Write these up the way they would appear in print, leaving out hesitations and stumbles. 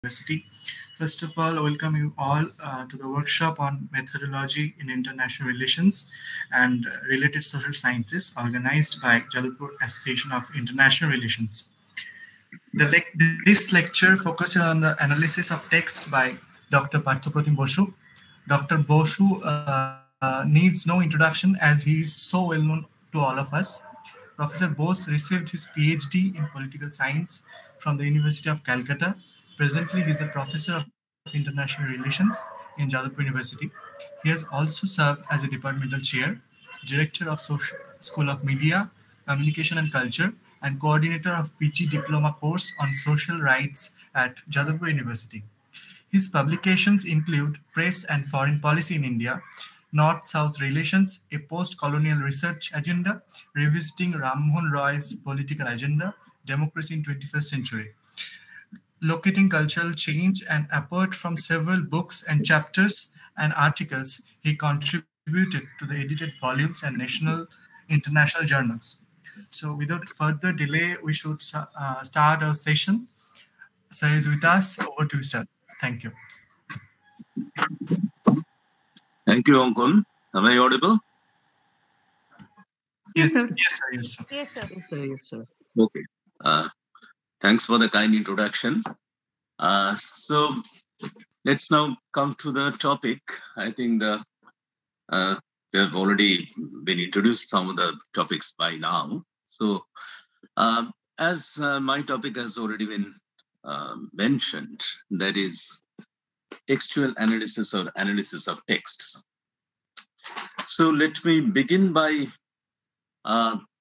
University. First of all, welcome you all to the workshop on methodology in international relations and related social sciences organized by Jadavpur Association of International Relations. This lecture focuses on the analysis of texts by Dr. Parthopratim Bosu. Dr. Bosu needs no introduction as he is so well known to all of us. Professor Bose received his PhD in political science from the University of Calcutta. Presently, he is a professor of international relations in Jadavpur University. He has also served as a departmental chair, director of School of Media, Communication and Culture, and coordinator of PG Diploma course on social rights at Jadavpur University. His publications include Press and Foreign Policy in India, North-South Relations, a post-colonial research agenda, revisiting Rammohn Roy's political agenda, democracy in 21st century, locating cultural change, and apart from several books and chapters and articles, he contributed to the edited volumes and national international journals. So without further delay, we should start our session. Sir is with us. Over to you, sir. Thank you. Thank you, Ankun. Am I audible? Yes, sir. Yes, sir. Yes, sir. Yes, sir. Yes, sir. Okay. Thanks for the kind introduction. So let's now come to the topic. I think we have already been introduced some of the topics by now. So as my topic has already been mentioned, that is textual analysis or analysis of texts. So let me begin by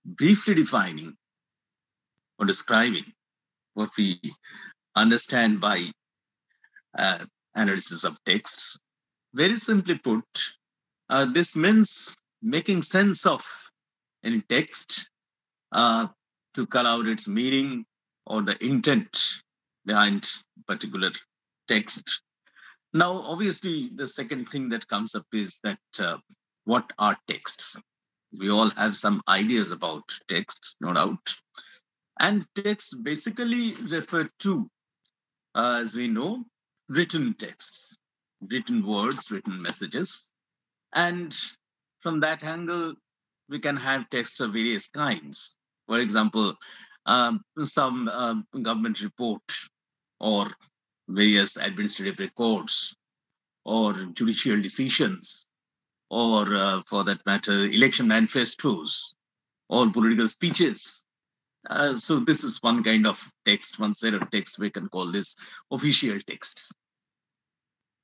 briefly defining or describing what we understand by analysis of texts. Very simply put, this means making sense of any text to call out its meaning or the intent behind particular text. Now, obviously, the second thing that comes up is that what are texts? We all have some ideas about texts, no doubt. And texts basically refer to, as we know, written texts, written words, written messages. And from that angle, we can have texts of various kinds. For example, some government report or various administrative records or judicial decisions or, for that matter, election manifestos or political speeches. So this is one kind of text, one set of text we can call this official text.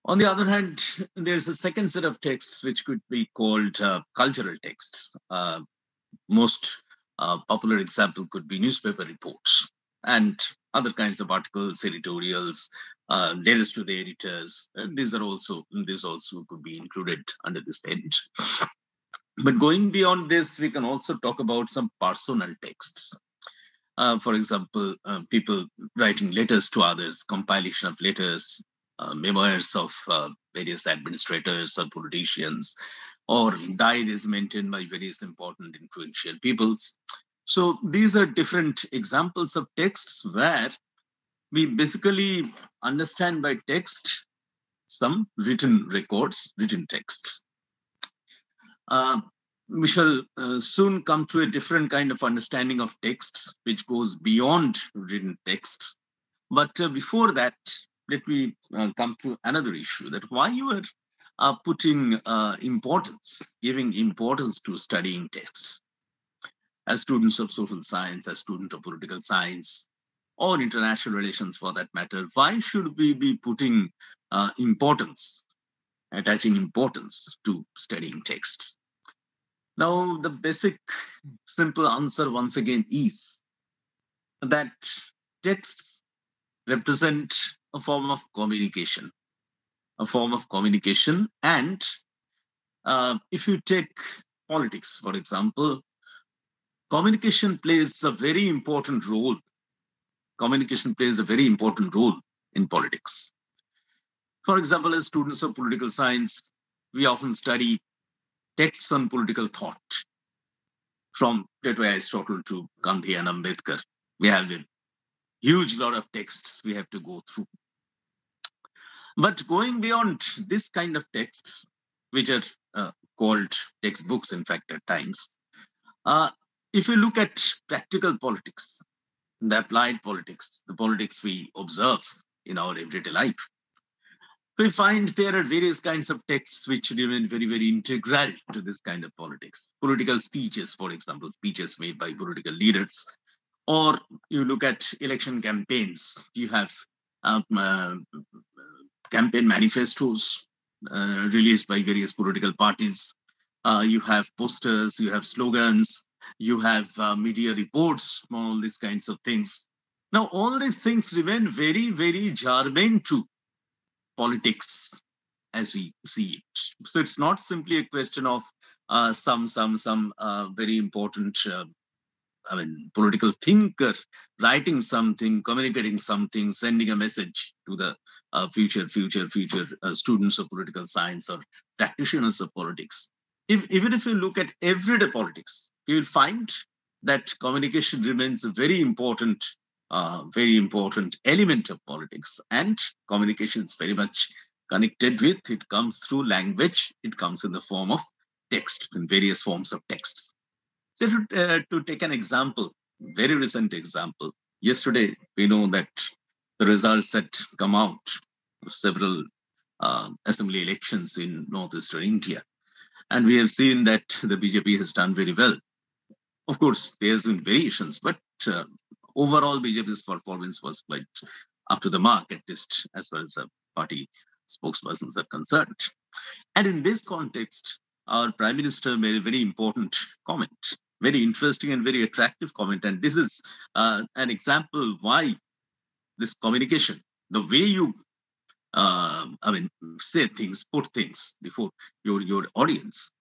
On the other hand, there's a second set of texts which could be called cultural texts. Most popular example could be newspaper reports and other kinds of articles, editorials, letters to the editors. This also could be included under this head. But going beyond this, we can also talk about some personal texts. For example, people writing letters to others, compilation of letters, memoirs of various administrators or politicians, or diaries maintained by various important influential peoples. So these are different examples of texts where we basically understand by text some written records, written texts. We shall soon come to a different kind of understanding of texts, which goes beyond written texts. But before that, let me come to another issue, that why you are putting giving importance to studying texts. As students of social science, as students of political science, or international relations for that matter, why should we be putting attaching importance to studying texts? Now, the basic, simple answer once again is that texts represent a form of communication. And if you take politics, for example, communication plays a very important role. Communication plays a very important role in politics. For example, as students of political science, we often study texts on political thought, from Plato, Aristotle to Gandhi and Ambedkar. We have a huge lot of texts we have to go through. But going beyond this kind of texts, which are called textbooks, in fact, at times, uh, if you look at practical politics, the applied politics, the politics we observe in our everyday life, we find there are various kinds of texts which remain very, very integral to this kind of politics. Political speeches, for example, speeches made by political leaders, or you look at election campaigns, you have um, uh, campaign manifestos released by various political parties. You have posters, you have slogans, you have media reports, all these kinds of things. Now, all these things remain very, very germane to politics as we see it. So it's not simply a question of some very important political thinker writing something, communicating something, sending a message to the future students of political science or practitioners of politics. Even if you look at everyday politics, you will find that communication remains a very important element of politics, and communication is very much connected with. It comes through language. It comes in the form of text, in various forms of texts. So, to take an example, very recent example, yesterday we know that the results had come out of several assembly elections in northeastern India, and we have seen that the BJP has done very well. Of course, there's been variations, but overall BJP's performance was quite up to the mark, at least as far as the party spokespersons are concerned. And in this context, our Prime Minister made a very important comment, very interesting and very attractive comment. And this is an example why this communication, the way you, say things, put things before your audience.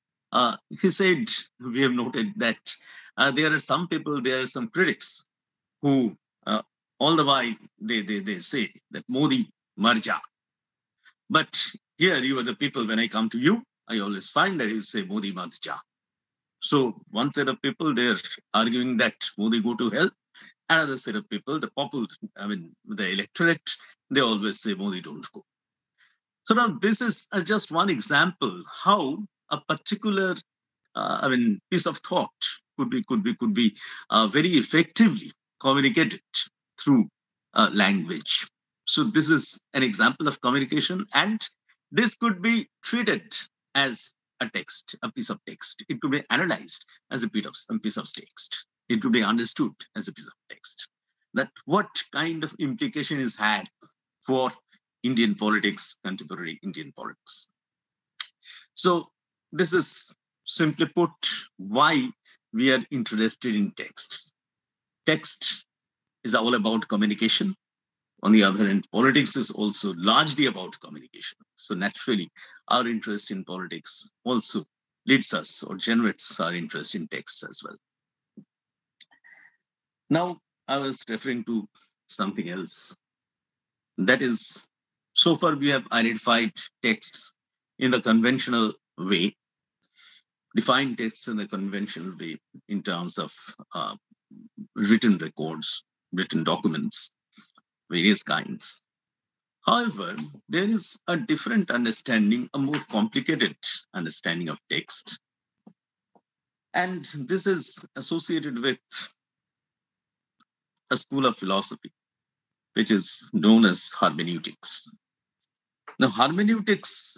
He said, we have noted that there are some people, there are some critics who all the while they say that Modi marja. But here you are the people, when I come to you, I always find that you say Modi marja. So one set of people, they're arguing that Modi go to hell. Another set of people, the popular, the electorate, they always say Modi don't go. So now this is just one example how a particular, piece of thought could be very effectively communicated through language. So this is an example of communication, and this could be treated as a text, a piece of text. It could be analyzed as a piece of text. It could be understood as a piece of text. That what kind of implication is had for Indian politics, contemporary Indian politics. So this is simply put why we are interested in texts. Text is all about communication. On the other hand, politics is also largely about communication. So naturally, our interest in politics also leads us or generates our interest in texts as well. Now, I was referring to something else. That is, so far we have identified texts in the conventional way, defined texts in the conventional way in terms of written records, written documents, various kinds. However, there is a different understanding, a more complicated understanding of text. And this is associated with a school of philosophy, which is known as hermeneutics. Now, hermeneutics,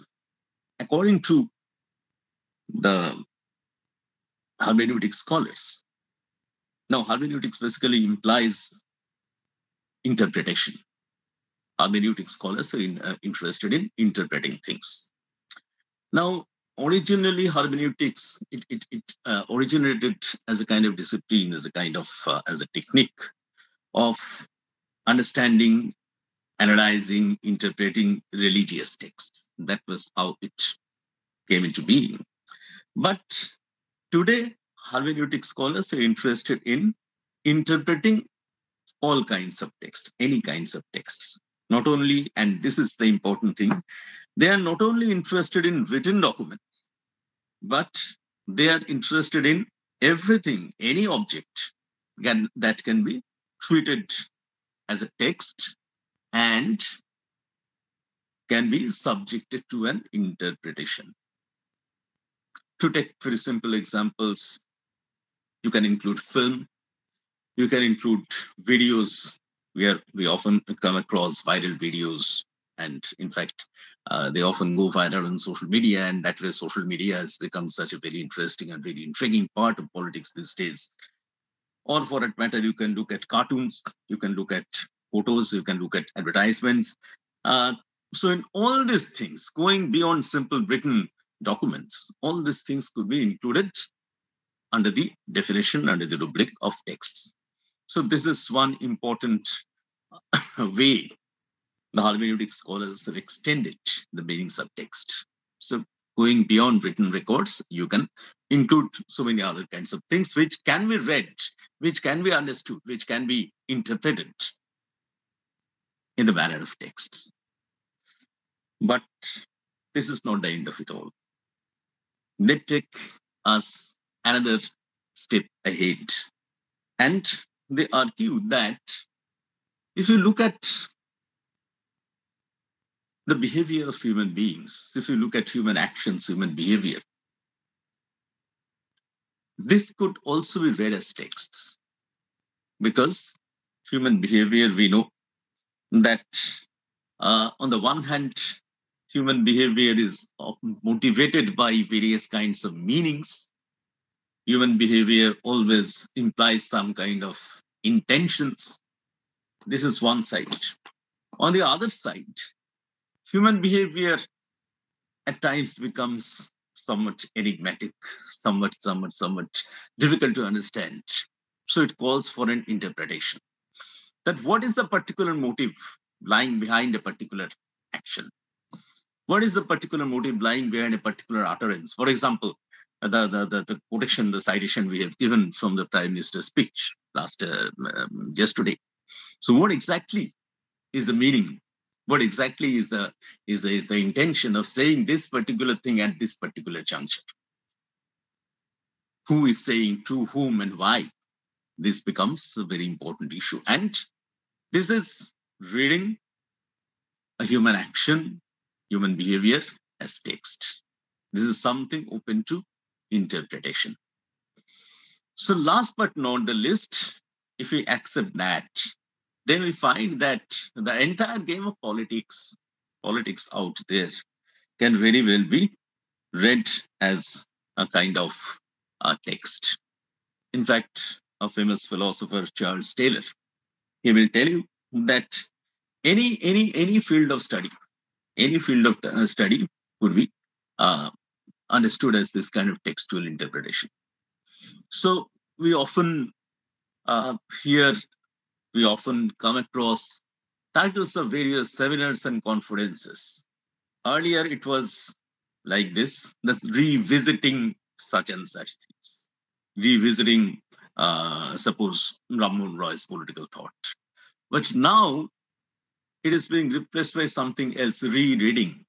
according to the hermeneutic scholars, now hermeneutics basically implies interpretation. Hermeneutic scholars are interested in interpreting things. Now, originally, hermeneutics it originated as a kind of discipline, as a kind of as a technique of understanding, analyzing, interpreting religious texts. That was how it came into being. But today, hermeneutic scholars are interested in interpreting all kinds of texts, any kinds of texts. Not only, and this is the important thing, they are not only interested in written documents, but they are interested in everything, any object that can be treated as a text and can be subjected to an interpretation. To take very simple examples, you can include film, you can include videos, where we often come across viral videos. And in fact, they often go viral on social media, and that way social media has become such a very interesting and very intriguing part of politics these days. Or for that matter, you can look at cartoons, you can look at photos, you can look at advertisements. Uh, so in all these things, going beyond simple written documents, all these things could be included under the definition, under the rubric of texts. So this is one important way the hermeneutic scholars have extended the meanings of text. So going beyond written records, you can include so many other kinds of things which can be read, which can be understood, which can be interpreted in the manner of text. But this is not the end of it all. They take us another step ahead. And they argue that if you look at the behavior of human beings, if you look at human actions, human behavior, this could also be read as texts. Because human behavior, we know that on the one hand, human behavior is often motivated by various kinds of meanings. Human behavior always implies some kind of intentions. This is one side. On the other side, human behavior at times becomes somewhat enigmatic, somewhat difficult to understand. So it calls for an interpretation. That what is the particular motive lying behind a particular action? What is the particular motive lying behind a particular utterance? For example, the quotation, the citation we have given from the Prime Minister's speech yesterday. So what exactly is the meaning? What exactly is the intention of saying this particular thing at this particular juncture? Who is saying to whom and why? This becomes a very important issue. And this is reading a human action, human behavior as text. This is something open to interpretation. So last but not the least, if we accept that, then we find that the entire game of politics out there can very well be read as a kind of text. In fact, a famous philosopher, Charles Taylor, he will tell you that any field of study, could be understood as this kind of textual interpretation. So we often we often come across titles of various seminars and conferences. Earlier, it was like this: that's revisiting such and such things, revisiting, suppose, Ramon Roy's political thought. But now it is being replaced by something else: rereading,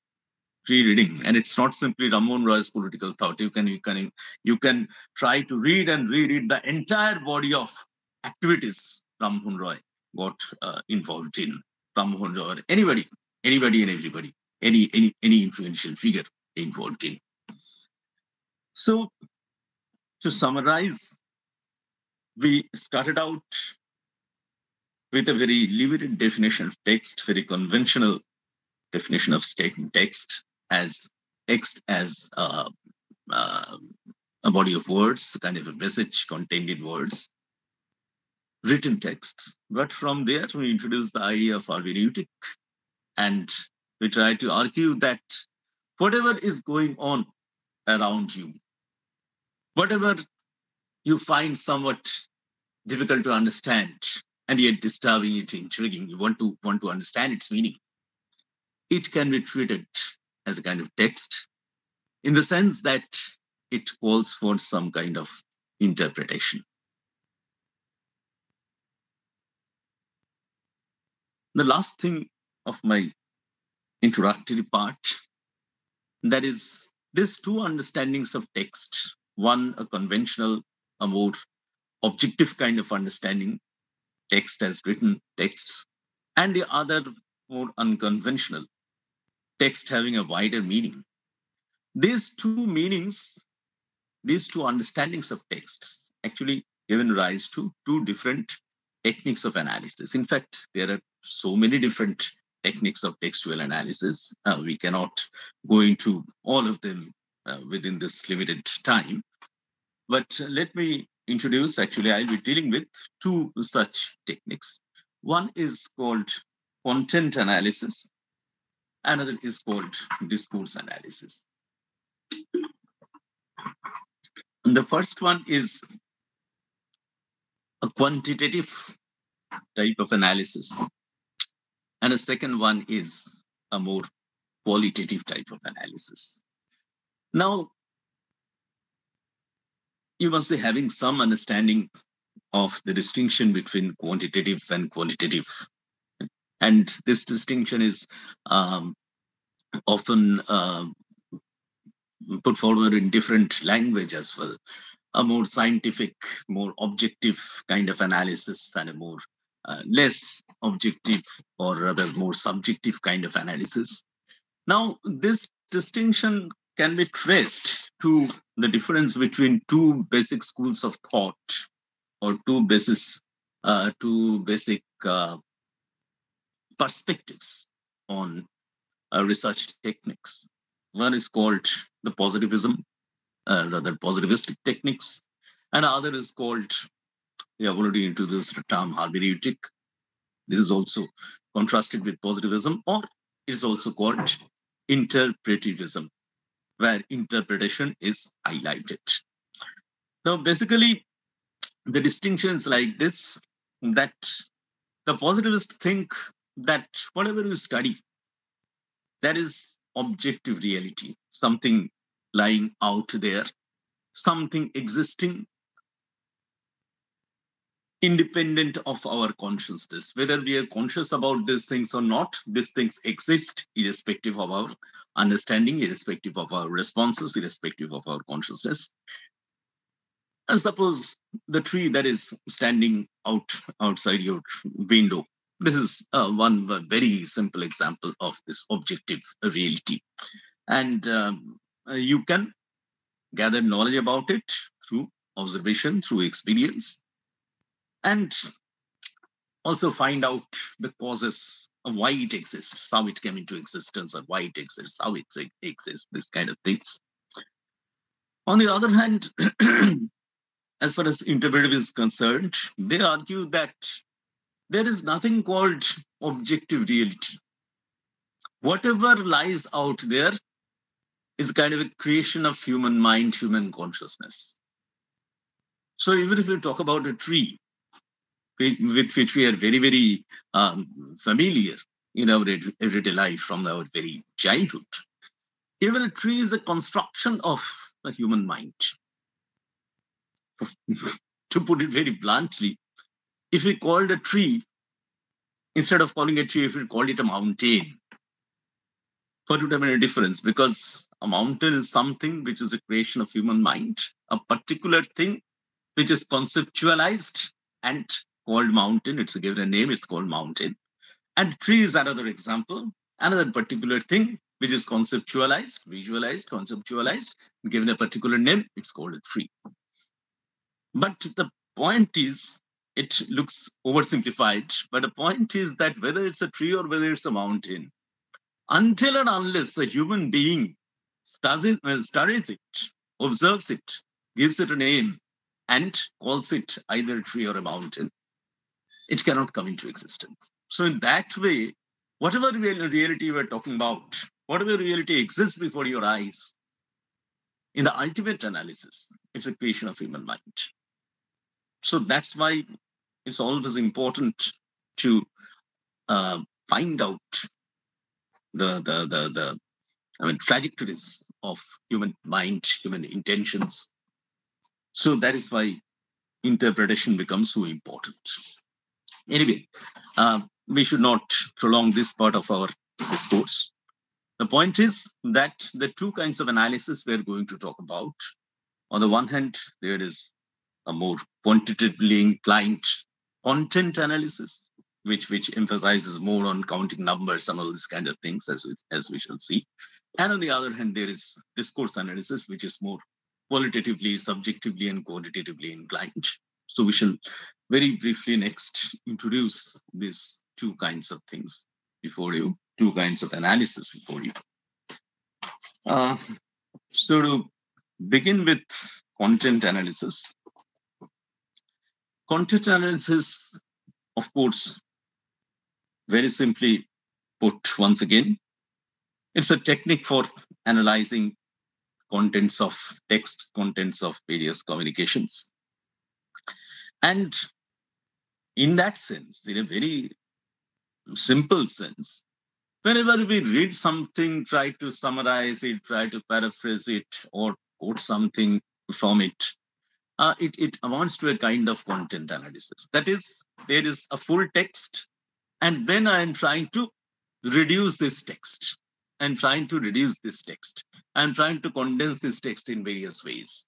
and it's not simply Ramon Roy's political thought. You can try to read and reread the entire body of activities Ramon Roy got involved in. Ramon Roy, or anybody and everybody, any influential figure involved in. So to summarize, we started out with a very limited definition of text, very conventional definition of text as a body of words, kind of a message contained in words, written texts. But from there, we introduced the idea of hermeneutic, and we try to argue that whatever is going on around you, whatever you find somewhat difficult to understand, and yet disturbing, it intriguing, you want to understand its meaning, it can be treated as a kind of text, in the sense that it calls for some kind of interpretation. The last thing of my introductory part, that is, these two understandings of text, one a conventional, a more objective kind of understanding, text as written text, and the other more unconventional, text having a wider meaning. These two meanings, these two understandings of texts actually given rise to two different techniques of analysis. In fact, there are so many different techniques of textual analysis. We cannot go into all of them within this limited time. But let me introduce, actually, I'll be dealing with two such techniques. One is called content analysis, another is called discourse analysis. And the first one is a quantitative type of analysis, and the second one is a more qualitative type of analysis. Now, you must be having some understanding of the distinction between quantitative and qualitative. And this distinction is often put forward in different language as well. A more scientific, more objective kind of analysis, and a more less objective, or rather more subjective kind of analysis. Now, this distinction can be traced to the difference between two basic schools of thought, or two basic perspectives on research techniques. One is called the positivism, rather positivistic techniques, and the other is called, we have already introduced the term hermeneutic. This is also contrasted with positivism, or it is also called interpretivism, where interpretation is highlighted. Now, basically, the distinction is like this, that the positivists think that whatever you study, that is objective reality, something lying out there, something existing independent of our consciousness. Whether we are conscious about these things or not, these things exist irrespective of our understanding, irrespective of our responses, irrespective of our consciousness. And suppose the tree that is standing outside your window. This is one very simple example of this objective reality. And you can gather knowledge about it through observation, through experience, and also find out the causes of why it exists, how it came into existence, or why it exists, how it exists, this kind of things. On the other hand, as far as interpretive is concerned, they argue that there is nothing called objective reality. Whatever lies out there is kind of a creation of human mind, human consciousness. So even if you talk about a tree, with which we are very, very familiar in our everyday life from our very childhood, even a tree is a construction of the human mind. To put it very bluntly, if we called a tree, instead of calling a tree, if we called it a mountain, what would have been a difference? Because a mountain is something which is a creation of human mind, a particular thing which is conceptualized and called mountain. It's given a name, it's called mountain. And tree is another example, another particular thing which is conceptualized, visualized, conceptualized, given a particular name, it's called a tree. But the point is, it looks oversimplified, but the point is that whether it's a tree or whether it's a mountain, until and unless a human being studies it, observes it, gives it a name, and calls it either a tree or a mountain, it cannot come into existence. So in that way, whatever reality we're talking about, whatever reality exists before your eyes, in the ultimate analysis, it's a creation of human mind. So that's why it's always important to find out the trajectories of human mind, human intentions. So that is why interpretation becomes so important. Anyway, we should not prolong this part of our discourse. The point is that the two kinds of analysis we're going to talk about. On the one hand, there is a more quantitatively inclined content analysis, which emphasizes more on counting numbers and all these kind of things, as we shall see. And on the other hand, there is discourse analysis, which is more qualitatively, subjectively, and quantitatively inclined. So we shall very briefly next introduce these two kinds of things before you, two kinds of analysis before you. So to begin with content analysis. Content analysis, of course, very simply put, once again, it's a technique for analyzing contents of text, contents of various communications. And in that sense, in a very simple sense, whenever we read something, try to summarize it, try to paraphrase it, or quote something from it, it amounts to a kind of content analysis. That is, there is a full text, and then I am trying to reduce this text. I'm trying to reduce this text. I'm trying to condense this text in various ways.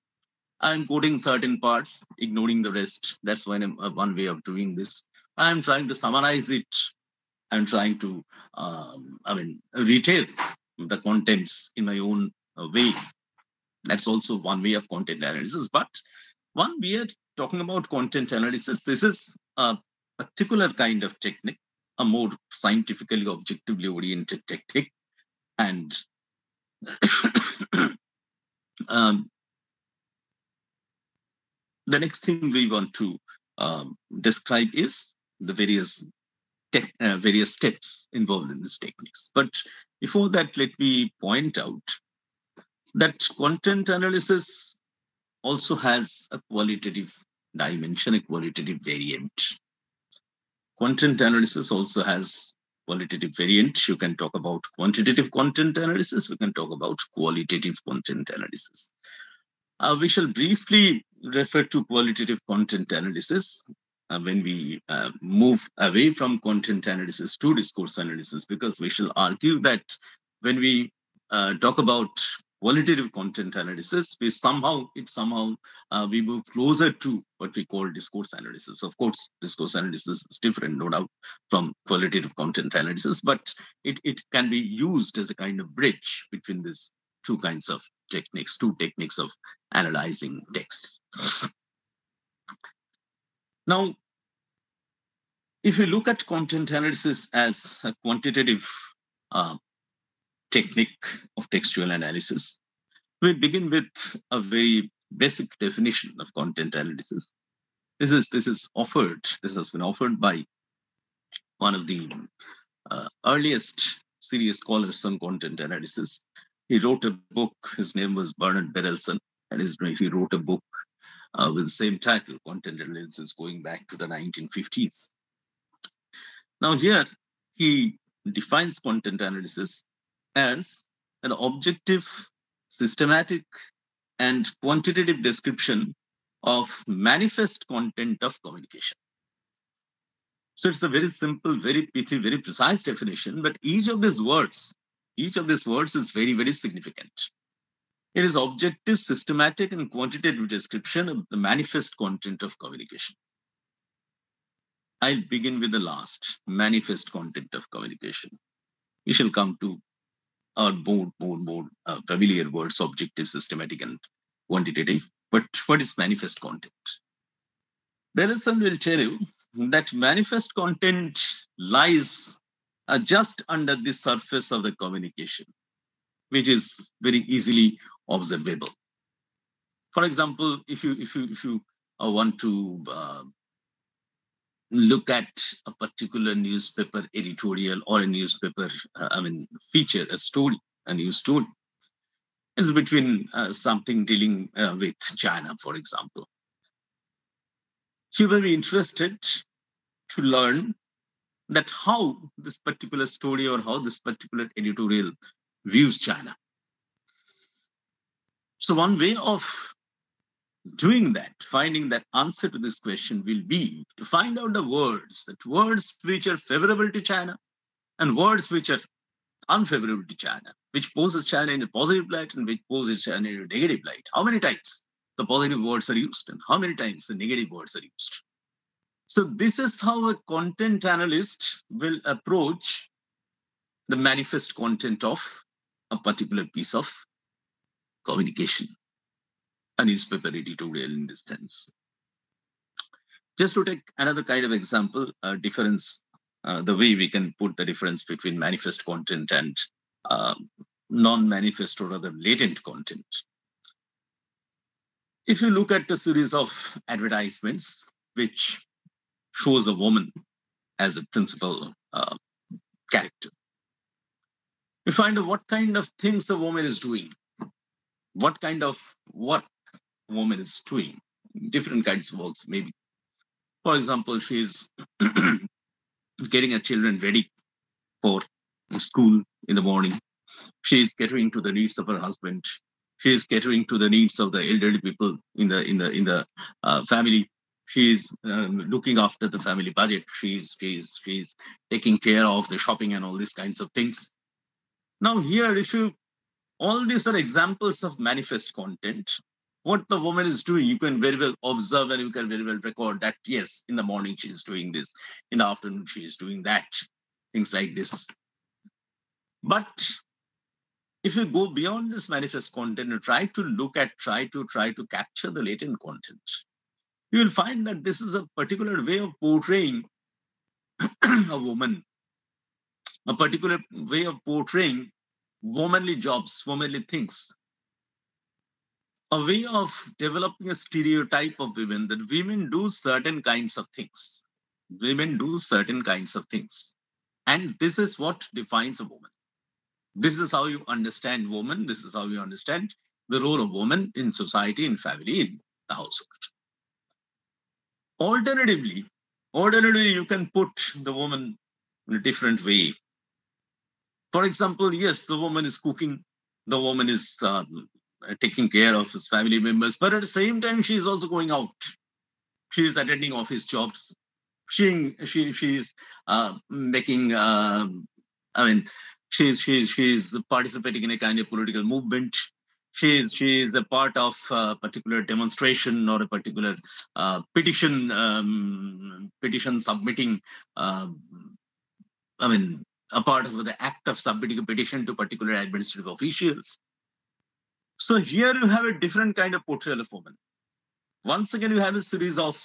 I'm quoting certain parts, ignoring the rest. That's one way of doing this. I'm trying to summarize it. I'm trying to, retell the contents in my own way. That's also one way of content analysis. But when we are talking about content analysis, this is a particular kind of technique, a more scientifically, objectively oriented technique. And the next thing we want to describe is the various steps involved in these techniques. But before that, let me point out that content analysis also has a qualitative dimension, a qualitative variant. Content analysis also has qualitative variant. You can talk about quantitative content analysis. We can talk about qualitative content analysis. We shall briefly refer to qualitative content analysis when we move away from content analysis to discourse analysis, because we shall argue that when we talk about qualitative content analysis, we move closer to what we call discourse analysis. Of course, discourse analysis is different, no doubt, from qualitative content analysis, but it can be used as a kind of bridge between these two kinds of techniques, two techniques of analyzing text. Now, if you look at content analysis as a quantitative technique of textual analysis, we begin with a very basic definition of content analysis. This has been offered by one of the earliest serious scholars on content analysis. He wrote a book, his name was Bernard Berelson, and he wrote a book with the same title, Content Analysis, going back to the 1950s. Now here, he defines content analysis as an objective, systematic, and quantitative description of manifest content of communication. So it's a very simple, very pithy, very precise definition, but each of these words is very, very significant. It is objective, systematic, and quantitative description of the manifest content of communication. I'll begin with the last, manifest content of communication. We shall come to our more familiar words, objective, systematic, and quantitative. But what is manifest content? Berelson will tell you that manifest content lies just under the surface of the communication, which is very easily observable. For example, if you want to look at a particular newspaper editorial or a newspaper, feature, a news story, it's between something dealing with China, for example. You will be interested to learn that how this particular story or how this particular editorial views China. So one way of doing that, finding that answer to this question, will be to find out the words which are favorable to China and words which are unfavorable to China, which poses China in a positive light and which poses China in a negative light. How many times the positive words are used and how many times the negative words are used. So this is how a content analyst will approach the manifest content of a particular piece of communication and its preparatory tutorial in this sense. Just to take another kind of example, difference, the way we can put the difference between manifest content and uh, non-manifest or rather latent content. If you look at a series of advertisements which shows a woman as a principal character, you find out what kind of things a woman is doing, what kind of work a woman is doing, different kinds of works maybe. For example, she's getting her children ready for school in the morning. She's catering to the needs of her husband. She's catering to the needs of the elderly people in the family. She's looking after the family budget. She's taking care of the shopping and all these kinds of things. Now here, if you all these are examples of manifest content. What the woman is doing, you can very well observe and you can very well record that, yes, in the morning she is doing this, in the afternoon she is doing that, things like this. But if you go beyond this manifest content and try to capture the latent content, you will find that this is a particular way of portraying a woman, a particular way of portraying womanly jobs, womanly things, a way of developing a stereotype of women that women do certain kinds of things. Women do certain kinds of things. And this is what defines a woman. This is how you understand woman. This is how you understand the role of woman in society, in family, in the household. Alternatively, you can put the woman in a different way. For example, yes, the woman is cooking, the woman is taking care of his family members, but at the same time, she is also going out. She is attending office jobs. She's making. She's participating in a kind of political movement. She's a part of a particular demonstration or a particular petition submitting. A part of the act of submitting a petition to particular administrative officials. So here you have a different kind of portrayal of woman. Once again, you have a series of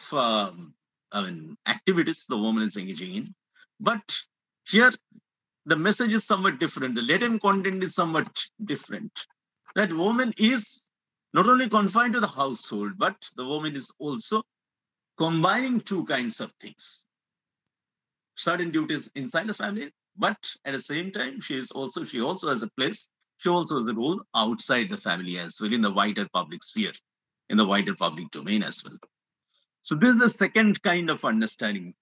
activities the woman is engaging in. But here, the message is somewhat different. The latent content is somewhat different. That woman is not only confined to the household, but the woman is also combining two kinds of things. Certain duties inside the family, but at the same time, she also has a place, she also has a role outside the family as well, in the wider public sphere, in the wider public domain as well. So this is the second kind of understanding,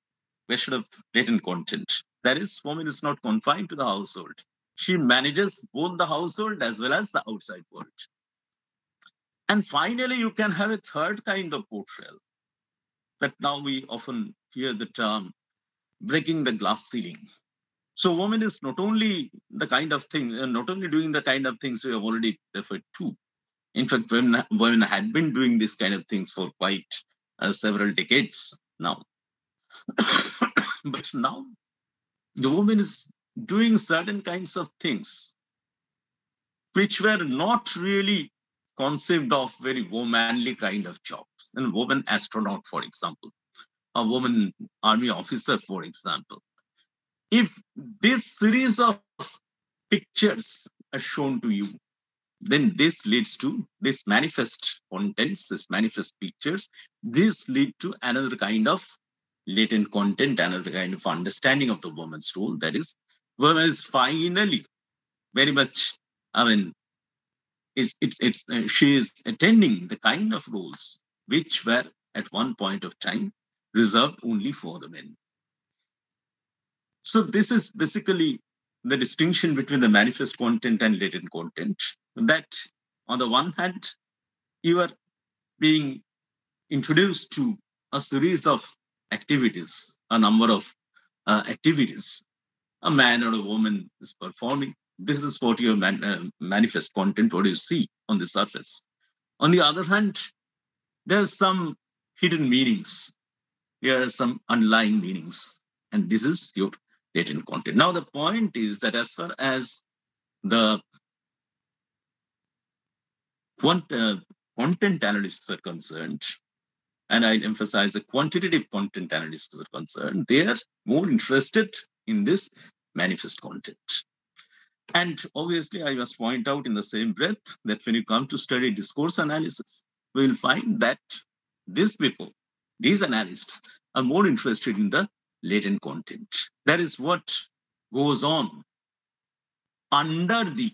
question of latent content. That is, woman is not confined to the household. She manages both the household as well as the outside world. And finally, you can have a third kind of portrayal. But now we often hear the term breaking the glass ceiling. So woman is not only the kind of thing, not only doing the kind of things we have already referred to. In fact, women had been doing this kind of things for quite several decades now. But now the woman is doing certain kinds of things which were not really conceived of very womanly kind of jobs. A woman astronaut, for example, a woman army officer, for example. If this series of pictures are shown to you, then this leads to this manifest contents, this manifest pictures. This lead to another kind of latent content, another kind of understanding of the woman's role. That is, woman is finally very much, she is attending the kind of roles which were at one point of time reserved only for the men. So this is basically the distinction between the manifest content and latent content. That on the one hand, you are being introduced to a series of activities, a number of activities a man or a woman is performing. This is what your manifest content, what you see on the surface. On the other hand, there's some hidden meanings. there are some underlying meanings, and this is your latent content. Now, the point is that as far as the content analysts are concerned, and I emphasize the quantitative content analysts are concerned, they are more interested in this manifest content. And obviously, I must point out in the same breath that when you come to study discourse analysis, we will find that these people, these analysts, are more interested in the latent content. That is what goes on under the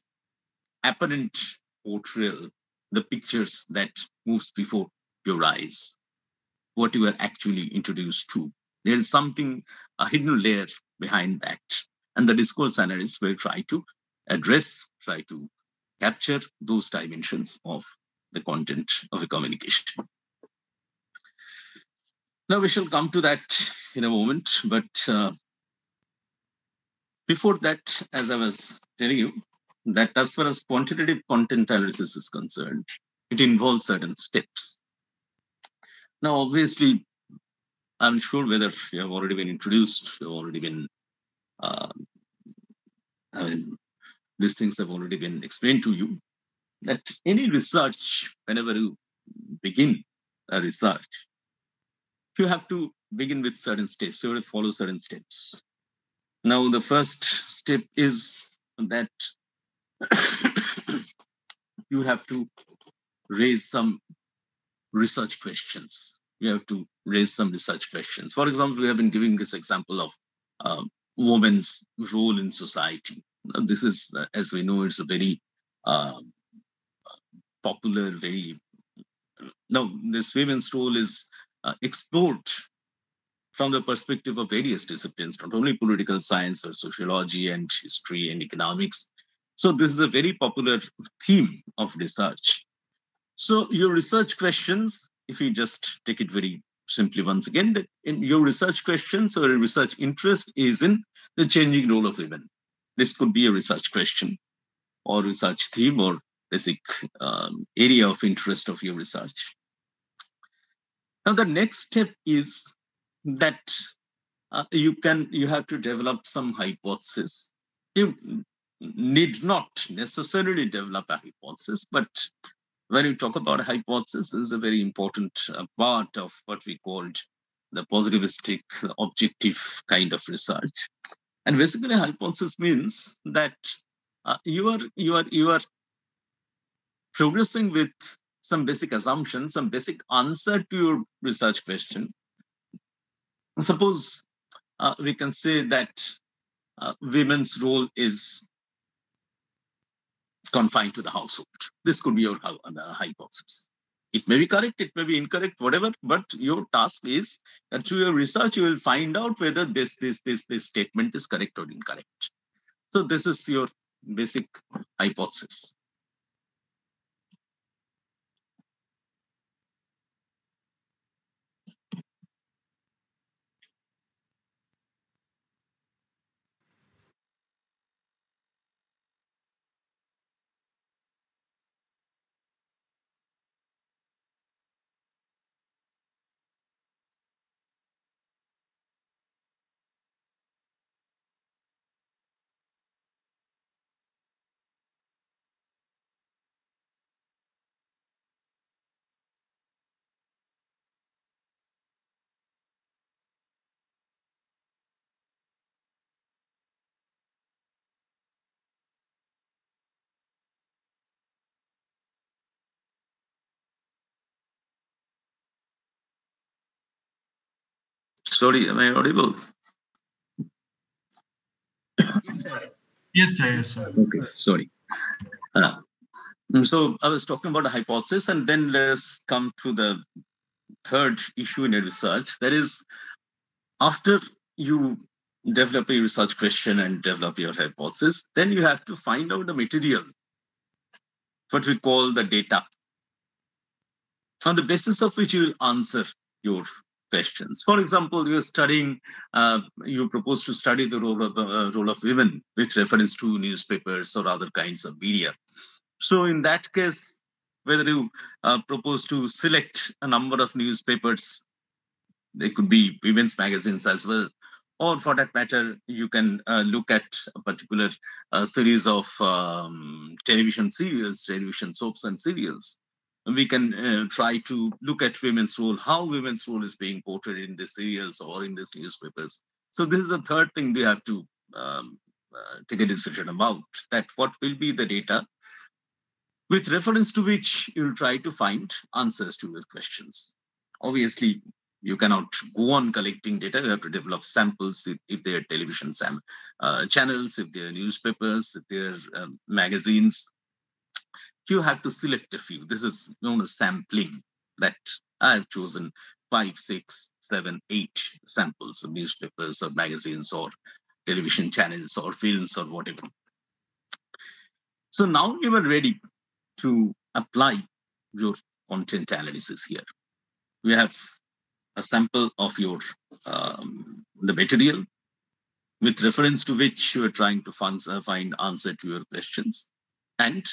apparent portrayal, the pictures that moves before your eyes, what you are actually introduced to. There is something, a hidden layer behind that. And the discourse analysts will try to try to capture those dimensions of the content of a communication. Now, we shall come to that in a moment. But before that, as I was telling you, that as far as quantitative content analysis is concerned, it involves certain steps. Now, obviously, I'm sure whether you have already been introduced, you've already been, these things have already been explained to you, that any research, whenever you begin a research, you have to begin with certain steps. You have to follow certain steps. Now, the first step is that you have to raise some research questions. You have to raise some research questions. For example, we have been giving this example of women's role in society. Now, this is, as we know, it's a very popular, now this women's role is explored from the perspective of various disciplines, not only political science, but sociology and history and economics. So this is a very popular theme of research. So your research questions, if you just take it very simply once again, that in your research questions or research interest is in the changing role of women. This could be a research question or research theme or basic area of interest of your research. Now, the next step is that you have to develop some hypothesis. You need not necessarily develop a hypothesis, but when you talk about a hypothesis, this is a very important part of what we called the positivistic, objective kind of research. And basically, a hypothesis means that you are progressing with some basic assumptions, some basic answer to your research question. Suppose we can say that women's role is confined to the household. This could be your hypothesis. It may be correct, it may be incorrect, whatever, but your task is that through your research, you will find out whether this statement is correct or incorrect. So this is your basic hypothesis. Sorry, am I audible? Yes, sir. Yes, sir. Okay, sorry. So I was talking about a hypothesis, and then let us come to the third issue in a research. That is, after you develop a research question and develop your hypothesis, then you have to find out the material, what we call the data, on the basis of which you will answer your questions. For example, you're studying, you propose to study the role of women with reference to newspapers or other kinds of media. So in that case, whether you propose to select a number of newspapers They could be women's magazines as well. Or for that matter, you can look at a particular series of television serials, television soaps and serials. We can try to look at women's role, how women's role is being portrayed in the serials or in these newspapers. So this is the third thing we have to take a decision about, that what will be the data with reference to which you'll try to find answers to your questions. Obviously, you cannot go on collecting data. You have to develop samples if they are television channels, if they are newspapers, if they are magazines. You have to select a few. This is known as sampling, that I've chosen 5, 6, 7, 8 samples of newspapers or magazines or television channels or films or whatever. So now you are ready to apply your content analysis here. We have a sample of your the material with reference to which you are trying to find answer to your questions. And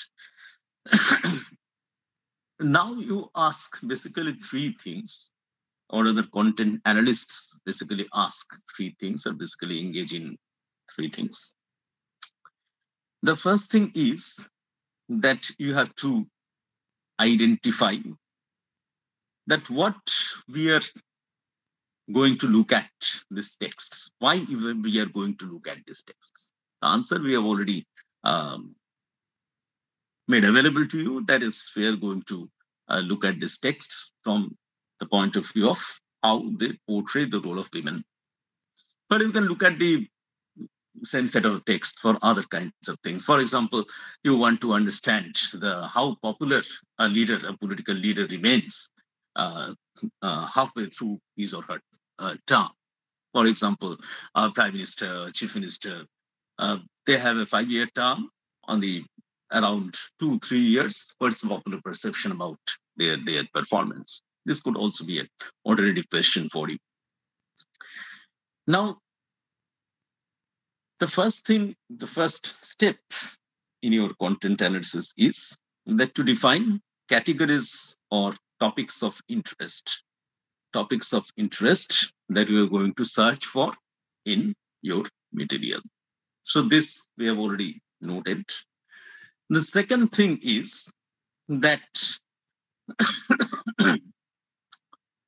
now you ask basically 3 things, or other content analysts basically ask 3 things or basically engage in 3 things. The first thing is that you have to identify that what we are going to look at these texts, why even we are going to look at these texts. The answer we have already made available to you, that is, we are going to look at these texts from the point of view of how they portray the role of women. But you can look at the same set of text for other kinds of things. For example, you want to understand how popular a political leader remains halfway through his or her term. For example, prime minister, chief minister, they have a 5-year term. On the around 2-3 years, what's the popular perception about their performance? This could also be an alternative question for you. Now, the first step in your content analysis is that to define categories or topics of interest that you are going to search for in your material. So this we have already noted. The second thing is that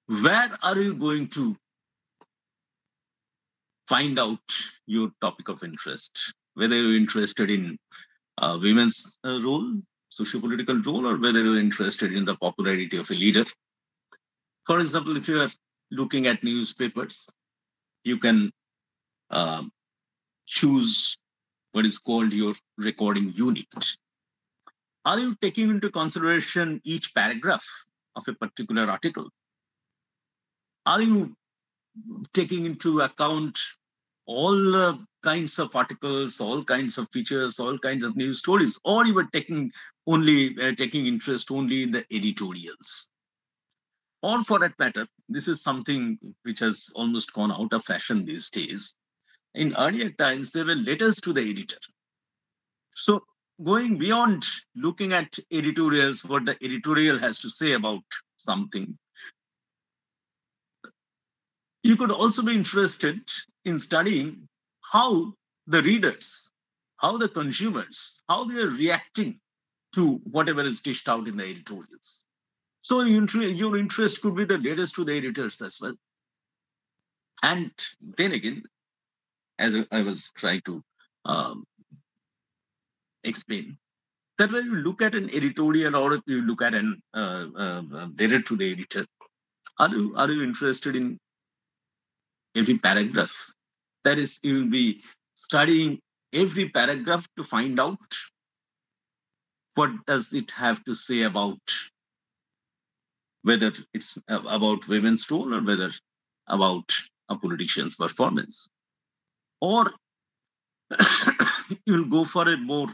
where are you going to find out your topic of interest, whether you're interested in women's role, socio-political role, or whether you're interested in the popularity of a leader. For example, if you are looking at newspapers, you can choose what is called your recording unit. Are you taking into consideration each paragraph of a particular article? Are you taking into account all kinds of articles, all kinds of features, all kinds of news stories, or you were taking interest only in the editorials? Or for that matter, this is something which has almost gone out of fashion these days. In earlier times, there were letters to the editor. So going beyond looking at editorials, what the editorial has to say about something, you could also be interested in studying how the readers, how the consumers, how they are reacting to whatever is dished out in the editorials. So your interest could be the letters to the editors as well. And then again, as I was trying to explain, that when you look at an editorial or if you look at an letter to the editor, are you interested in every paragraph? That is, you will be studying every paragraph to find out what does it have to say about whether it's about women's role or whether about a politician's performance. Or you'll go for a more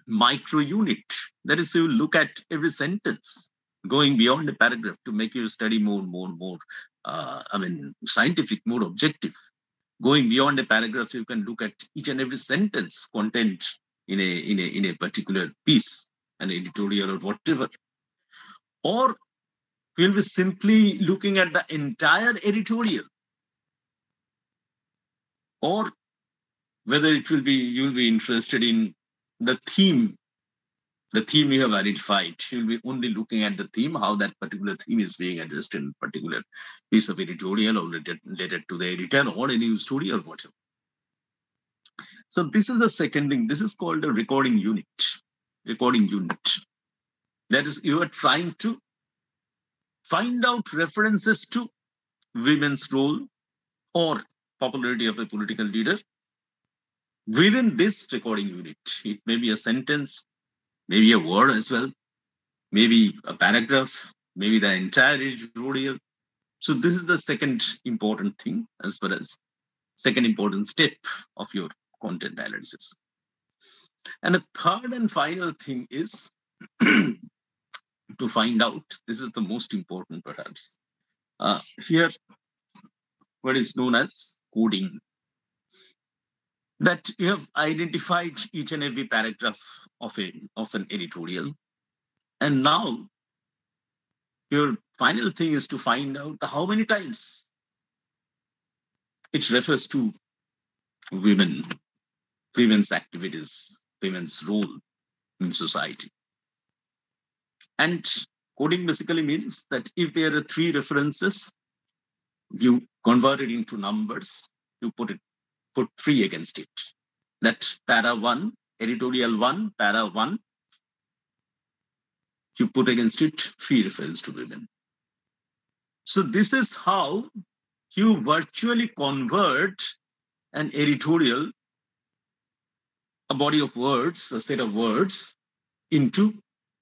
micro unit. That is, you look at every sentence, going beyond a paragraph to make your study more scientific, more objective. Going beyond a paragraph, you can look at each and every sentence content in a particular piece, an editorial or whatever. Or we'll be simply looking at the entire editorial, or whether you'll be interested in the theme you have identified. You'll be only looking at the theme, how that particular theme is being addressed in a particular piece of editorial or related to the editor or a news story or whatever. So this is the second thing. This is called a recording unit. Recording unit. That is, you are trying to find out references to women's role or popularity of a political leader within this recording unit. It may be a sentence, maybe a word as well, maybe a paragraph, maybe the entire editorial. So this is the second important thing, as far as second important step of your content analysis. And the third and final thing is to find out, this is the most important perhaps, here what is known as coding. That you have identified each and every paragraph of an editorial, and now your final thing is to find out how many times it refers to women, women's activities, women's role in society. And coding basically means that if there are 3 references, you convert it into numbers, you put 3 against it. That para 1, editorial 1, para 1, you put against it 3 references to women. So this is how you virtually convert an editorial, a body of words, a set of words, into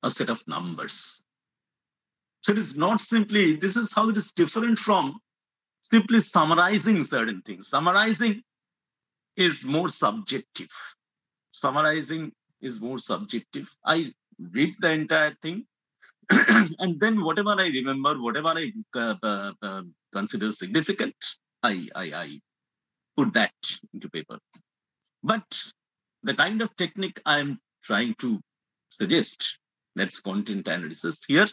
a set of numbers. So it is not simply, this is how it is different from simply summarizing certain things. Summarizing is more subjective. Summarizing is more subjective. I read the entire thing, and then whatever I remember, whatever I consider significant, I put that into paper. But the kind of technique I'm trying to suggest, that's content analysis. Here,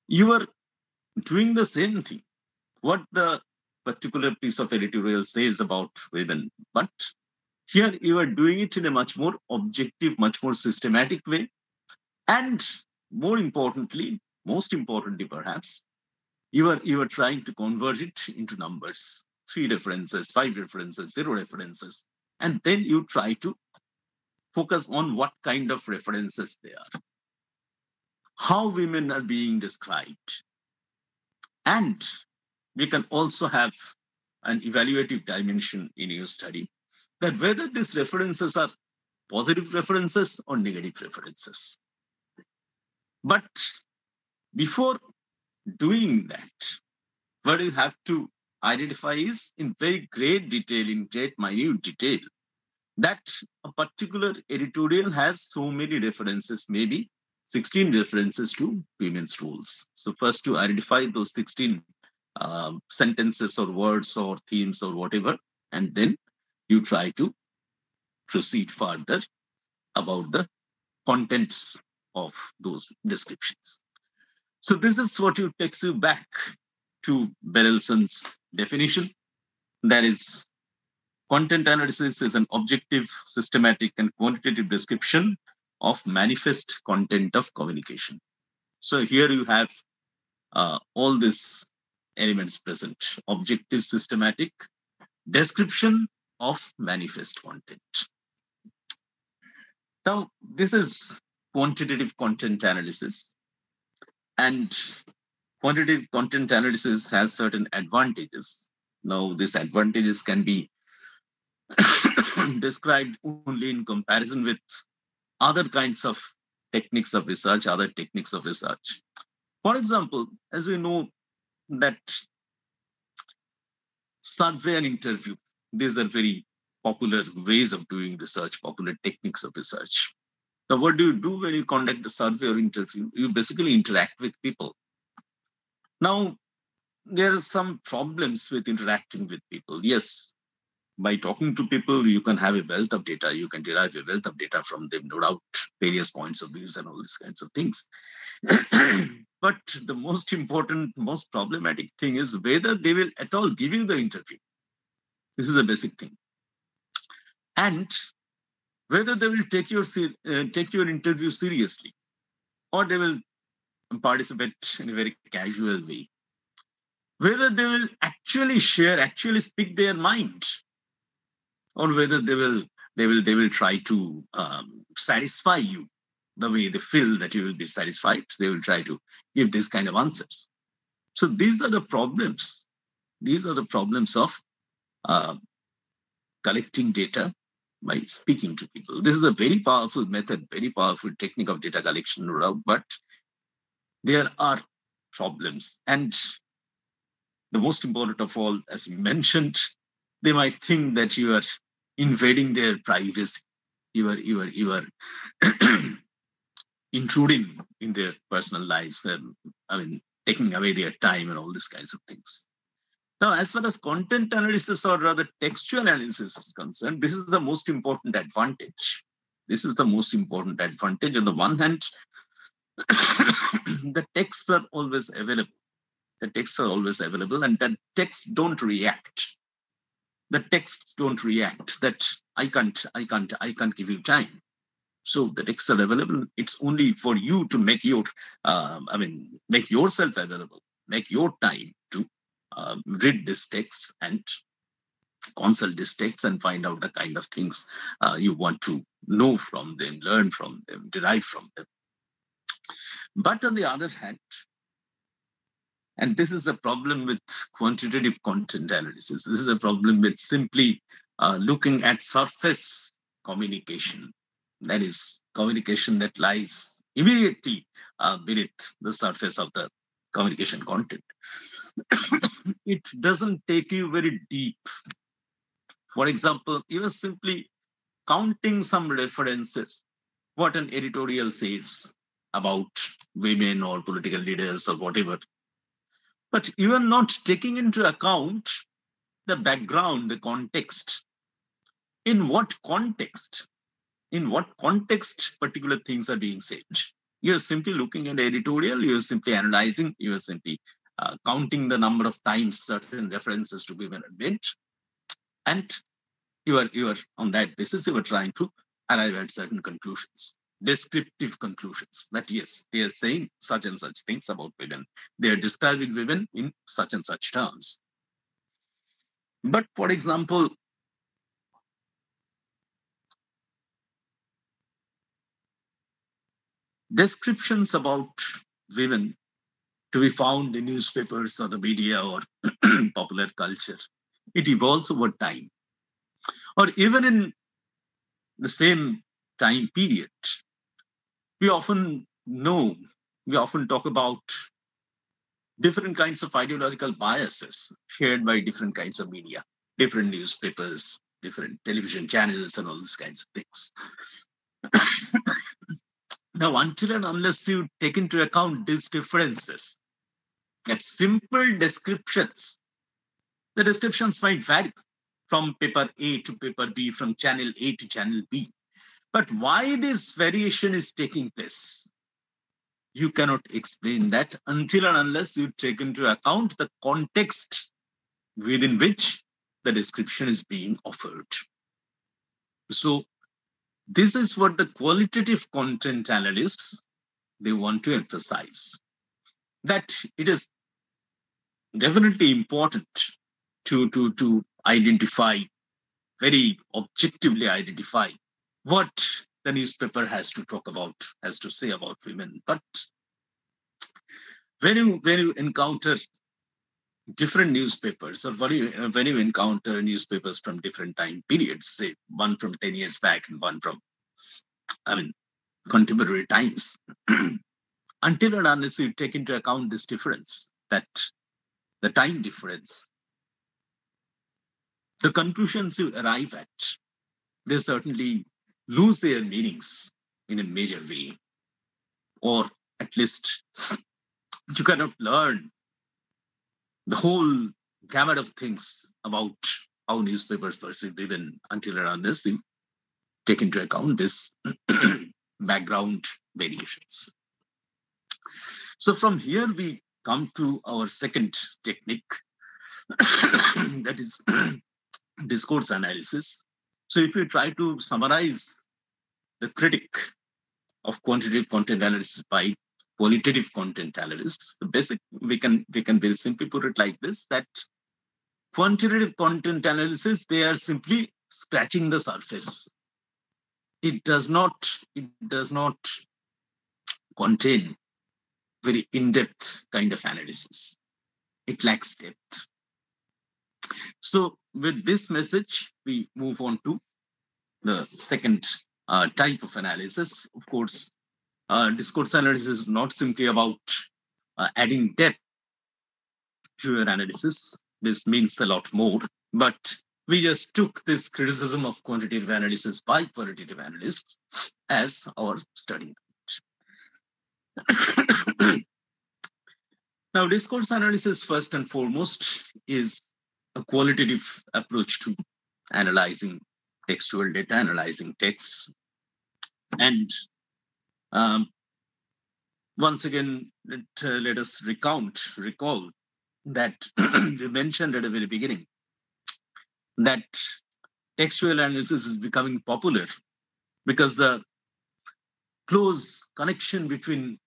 you are doing the same thing. What the particular piece of editorial says about women, but here you are doing it in a much more objective, much more systematic way. And more importantly, most importantly perhaps, you are trying to convert it into numbers, 3 references, 5 references, 0 references. And then you try to focus on what kind of references they are, how women are being described. And we can also have an evaluative dimension in your study, that whether these references are positive references or negative references. But before doing that, what you have to identify is in very great detail, in great minute detail, that a particular editorial has so many references, maybe 16 references to women's roles. So first to identify those 16 sentences or words or themes or whatever, and then you try to proceed further about the contents of those descriptions. So this is what takes you back to Berelson's definition. That is, content analysis is an objective, systematic, and quantitative description of manifest content of communication. So here you have all these elements present: objective, systematic, description of manifest content. Now, this is quantitative content analysis. And quantitative content analysis has certain advantages. Now, these advantages can be described only in comparison with other kinds of techniques of research, other techniques of research. For example, as we know that survey and interview, these are very popular ways of doing research, popular techniques of research. Now, what do you do when you conduct a survey or interview? You basically interact with people. Now, there are some problems with interacting with people. Yes, By talking to people, you can have a wealth of data. You can derive a wealth of data from them, no doubt, various points of views and all these kinds of things. But the most important, most problematic thing is whether they will at all give you the interview. This is a basic thing. And whether they will take your interview seriously, or they will participate in a very casual way. Whether they will actually share, actually speak their mind, or whether they will try to satisfy you the way they feel that you will be satisfied. They will try to give this kind of answers. So these are the problems. These are the problems of uh, collecting data by speaking to people. This is a very powerful method, very powerful technique of data collection, no doubt, but there are problems. And the most important of all, as you mentioned, they might think that you are invading their privacy. You are intruding in their personal lives, and taking away their time and all these kinds of things. Now, as far as content analysis or rather textual analysis is concerned, this is the most important advantage. This is the most important advantage. On the one hand, the texts are always available. The texts are always available, and the texts don't react. The texts don't react. That I can't give you time. So the texts are available. It's only for you to make make yourself available, make your time to read these texts and consult these texts and find out the kind of things you want to know from them, learn from them, derive from them. But on the other hand, and this is the problem with quantitative content analysis, this is a problem with simply looking at surface communication. That is, communication that lies immediately beneath the surface of the communication content. It doesn't take you very deep. For example, you are simply counting some references, what an editorial says about women or political leaders or whatever. But you are not taking into account the background, the context. In what context? In what context particular things are being said? You're simply looking at the editorial, you're simply analyzing, you're simply counting the number of times certain references to women are made, and you are on that basis, you are trying to arrive at certain conclusions, descriptive conclusions, that yes, they are saying such and such things about women. They are describing women in such and such terms. But for example, descriptions about women to be found in newspapers or the media or popular culture, it evolves over time. Or even in the same time period, we often know, we often talk about different kinds of ideological biases shared by different kinds of media, different newspapers, different television channels, and all these kinds of things. Now, until and unless you take into account these differences, that simple descriptions, the descriptions might vary from paper A to paper B, from channel A to channel B. But why this variation is taking place? You cannot explain that until and unless you take into account the context within which the description is being offered. So this is what the qualitative content analysts, they want to emphasize, that it is definitely important to identify, very objectively identify what the newspaper has to talk about, has to say about women. But when you encounter different newspapers, or when you encounter newspapers from different time periods, say one from 10 years back and one from, contemporary times, until and unless you take into account this difference, that the time difference, the conclusions you arrive at, they certainly lose their meanings in a major way, or at least you cannot learn the whole gamut of things about how newspapers perceive even until around this, you take into account this background variations. So from here we come to our second technique, that is discourse analysis. So if we try to summarize the critic of quantitative content analysis by qualitative content analysis, the basic we can very simply put it like this, that quantitative content analysis, they are simply scratching the surface. It does not contain very in-depth kind of analysis. It lacks depth. So with this message, we move on to the second type of analysis. Of course, discourse analysis is not simply about adding depth to your analysis. This means a lot more, but we just took this criticism of quantitative analysis by qualitative analysts as our starting point. Now, discourse analysis, first and foremost, is a qualitative approach to analyzing textual data, analyzing texts. And once again, let us recall that we mentioned at the very beginning that textual analysis is becoming popular because the close connection between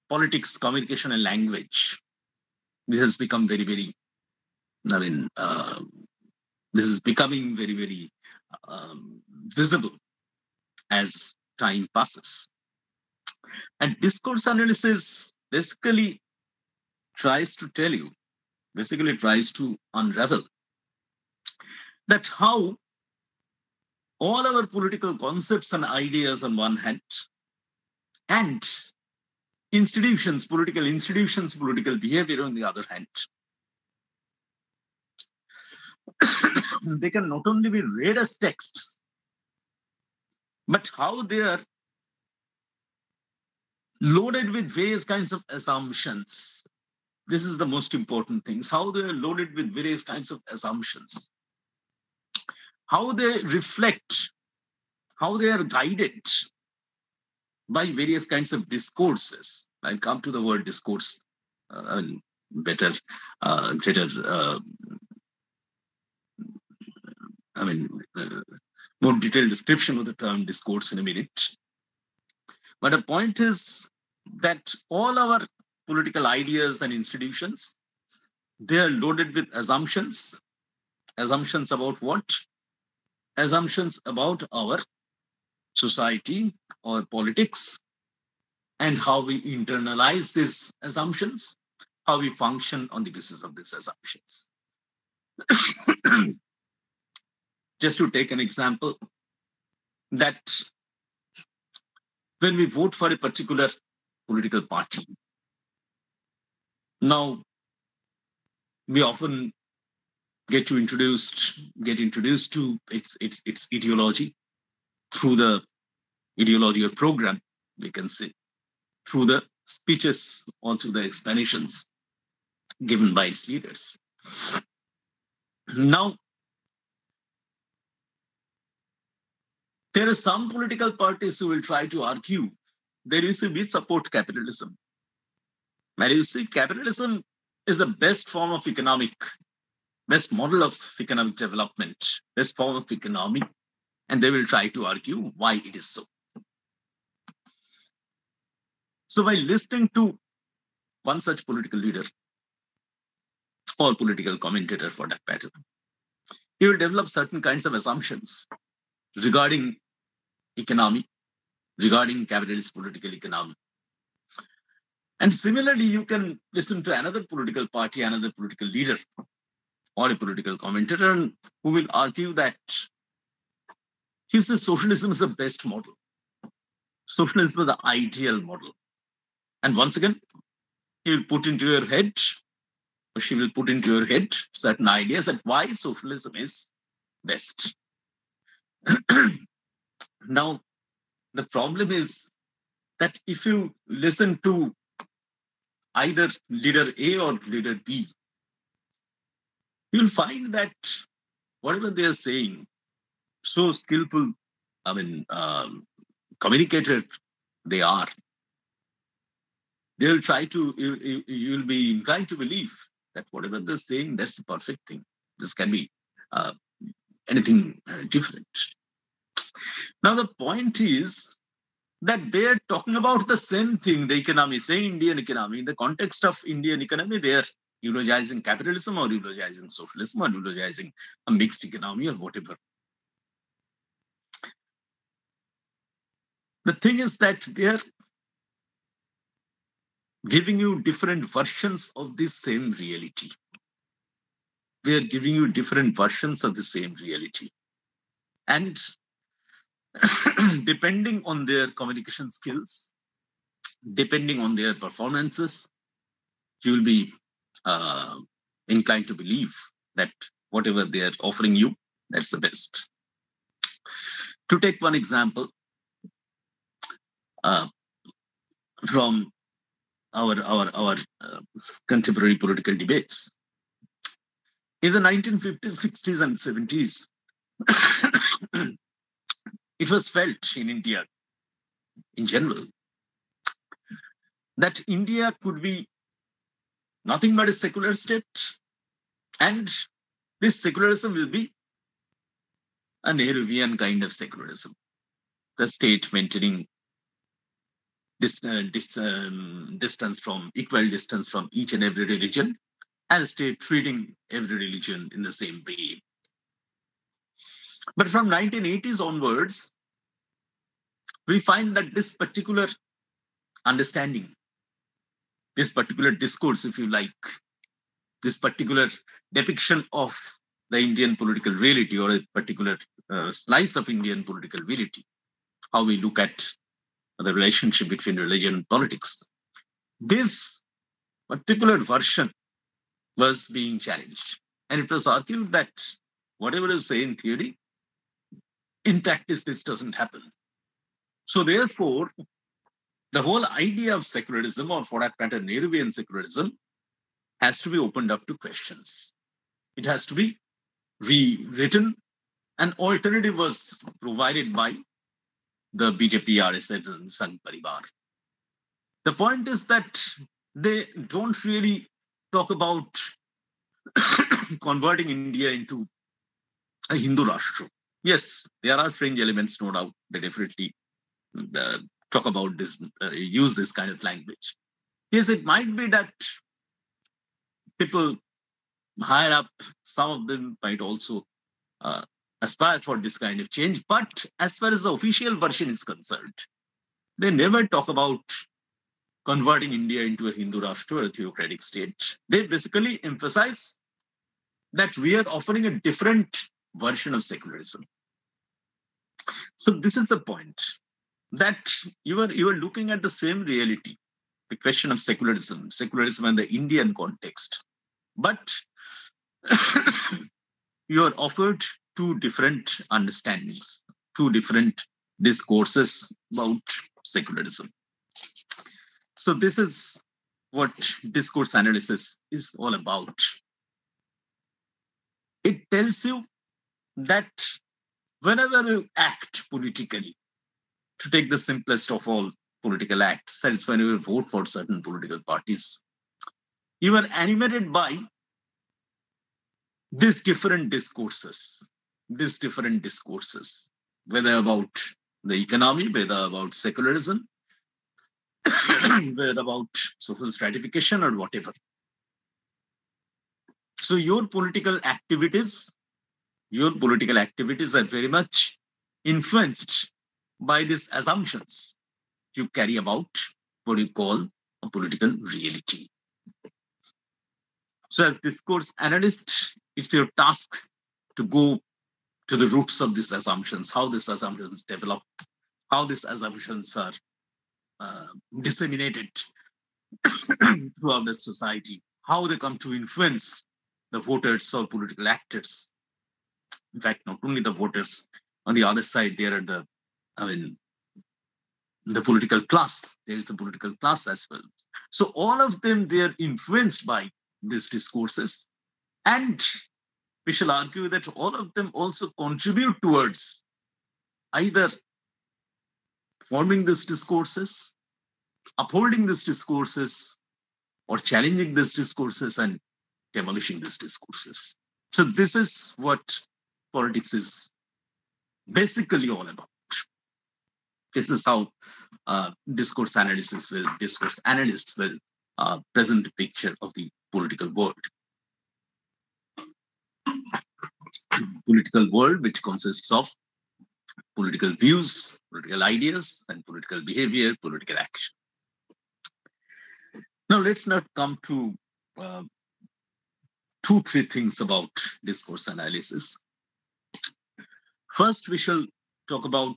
politics, communication, and language, this has become very, very, this is becoming very, very visible as time passes. And discourse analysis basically tries to unravel that how all our political concepts and ideas on one hand, and political institutions, political behavior on the other hand, they can not only be read as texts, but how they are loaded with various kinds of assumptions. This is the most important thing. How they are loaded with various kinds of assumptions. How they reflect, how they are guided by various kinds of discourses. I'll come to the word discourse, greater, more detailed description of the term discourse in a minute. But the point is that all our political ideas and institutions, they are loaded with assumptions. Assumptions about what? Assumptions about our society or politics, and how we internalize these assumptions, how we function on the basis of these assumptions. Just to take an example, that when we vote for a particular political party, now we often get introduced to its ideology through the ideology or program, we can say, through the speeches or through the explanations given by its leaders. Now, there are some political parties who will try to argue that we support capitalism. And you see, capitalism is the best form of best model of economic development, best form of economy, and they will try to argue why it is so. So by listening to one such political leader or political commentator for that matter, you will develop certain kinds of assumptions regarding economy, regarding capitalist political economy. And similarly, you can listen to another political party, another political leader, or a political commentator who will argue that he says socialism is the best model. Socialism is the ideal model. And once again, he will put into your head, or she will put into your head certain ideas that why socialism is best. Now, the problem is that if you listen to either leader A or leader B, you'll find that whatever they are saying, so skillful, communicator they are, they'll try to, you'll be inclined to believe that whatever they're saying, that's the perfect thing. This can be uh, anything different. Now, the point is that they're talking about the same thing, the economy, say Indian economy. In the context of Indian economy, they're eulogizing capitalism or eulogizing socialism or eulogizing a mixed economy or whatever. The thing is that they're giving you different versions of the same reality. They are giving you different versions of the same reality. And depending on their communication skills, depending on their performances, you will be uh, inclined to believe that whatever they are offering you, that's the best. To take one example uh, from our contemporary political debates, in the 1950s, 60s, and 70s, it was felt in India in general that India could be nothing but a secular state, and this secularism will be a Nehruvian kind of secularism. The state maintaining this distance from equal distance from each and every religion, and a state treating every religion in the same way. But from 1980s onwards, we find that this particular understanding, this particular discourse, if you like, this particular depiction of the Indian political reality or a particular slice of Indian political reality, how we look at the relationship between religion and politics, this particular version was being challenged. And it was argued that whatever you say in theory, in practice, this doesn't happen. So therefore, the whole idea of secularism, or for that matter, Nehruvian secularism, has to be opened up to questions. It has to be rewritten. An alternative was provided by the BJP, RSS, and Sangh Parivar. The point is that they don't really talk about converting India into a Hindu Rashtra. Yes, there are fringe elements, no doubt. They definitely talk about this, use this kind of language. Yes, it might be that people higher up, some of them might also aspire for this kind of change. But as far as the official version is concerned, they never talk about converting India into a Hindu Rashtra or a theocratic state. They basically emphasize that we are offering a different version of secularism. So this is the point, that you are looking at the same reality, the question of secularism and the Indian context. But you are offered two different understandings, two different discourses about secularism. So this is what discourse analysis is all about. It tells you that whenever you act politically, to take the simplest of all political acts, that is when you vote for certain political parties, you are animated by these different discourses, whether about the economy, whether about secularism, whether about social stratification or whatever. So your political activities are very much influenced by these assumptions you carry about what you call a political reality. So as discourse analyst, it's your task to go to the roots of these assumptions, how these assumptions develop, how these assumptions are disseminated throughout the society, how they come to influence the voters or political actors. In fact, not only the voters, on the other side, there are the political class. There is a political class as well. So all of them, they are influenced by these discourses. And we shall argue that all of them also contribute towards either forming these discourses, upholding these discourses, or challenging these discourses and demolishing these discourses. So this is what politics is basically all about. This is how discourse analysts will present a picture of the political world. Political world, which consists of political views, political ideas, and political behavior, political action. Now, let's not come to 2-3 things about discourse analysis. First, we shall talk about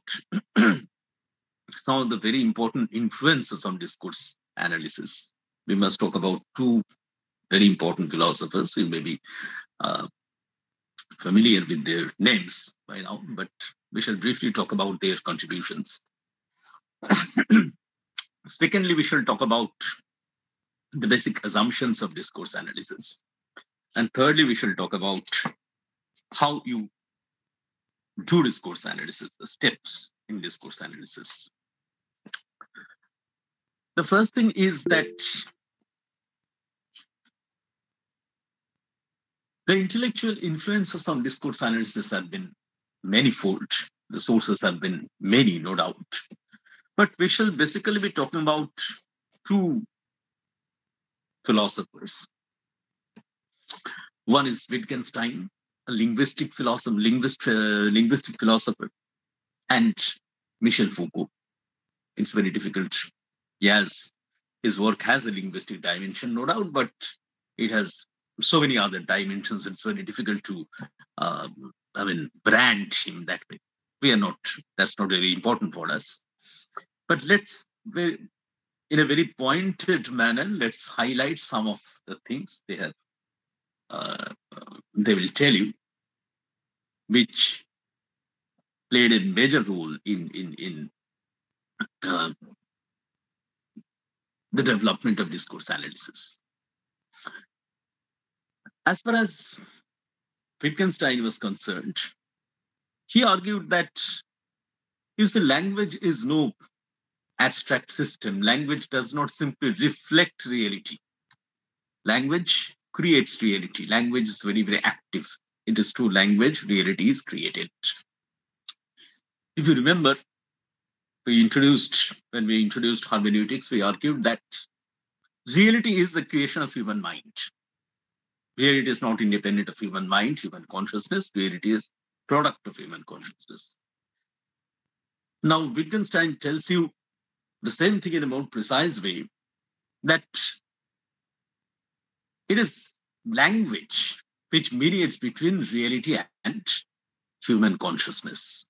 some of the very important influences on discourse analysis. We must talk about 2 very important philosophers. You may be familiar with their names by now, but we shall briefly talk about their contributions. Secondly, we shall talk about the basic assumptions of discourse analysis. And thirdly, we shall talk about how you do discourse analysis, the steps in discourse analysis. The first thing is that the intellectual influences on discourse analysis have been manifold. The sources have been many, no doubt. But we shall basically be talking about 2 philosophers. One is Wittgenstein, a linguistic philosopher, and Michel Foucault. It's very difficult. Yes, his work has a linguistic dimension, no doubt, but it has so many other dimensions. It's very difficult to, brand him that way. That's not very important for us. But in a very pointed manner, let's highlight some of the things they have. They will tell you, which played a major role in the development of discourse analysis. As far as Wittgenstein was concerned, he argued that language is no abstract system. Language does not simply reflect reality. Language creates reality. Language is very, very active. It is through language reality is created. If you remember, when we introduced hermeneutics, we argued that reality is the creation of human mind. Reality is not independent of human mind, human consciousness. Reality is product of human consciousness. Now, Wittgenstein tells you the same thing in a more precise way, that it is language which mediates between reality and human consciousness.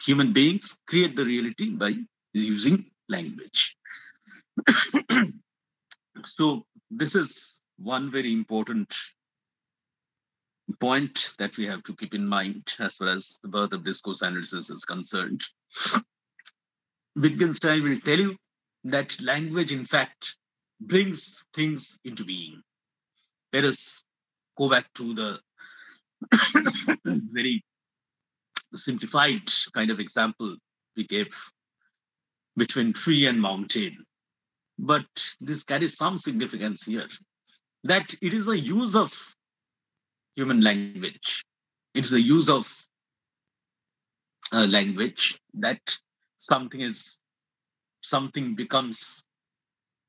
Human beings create the reality by using language. So this is one very important point that we have to keep in mind as far as the birth of discourse analysis is concerned. Wittgenstein will tell you that language, in fact, brings things into being. Let us go back to the very simplified kind of example we gave between tree and mountain. But this carries some significance here, that it is a use of human language. It's the use of language that something becomes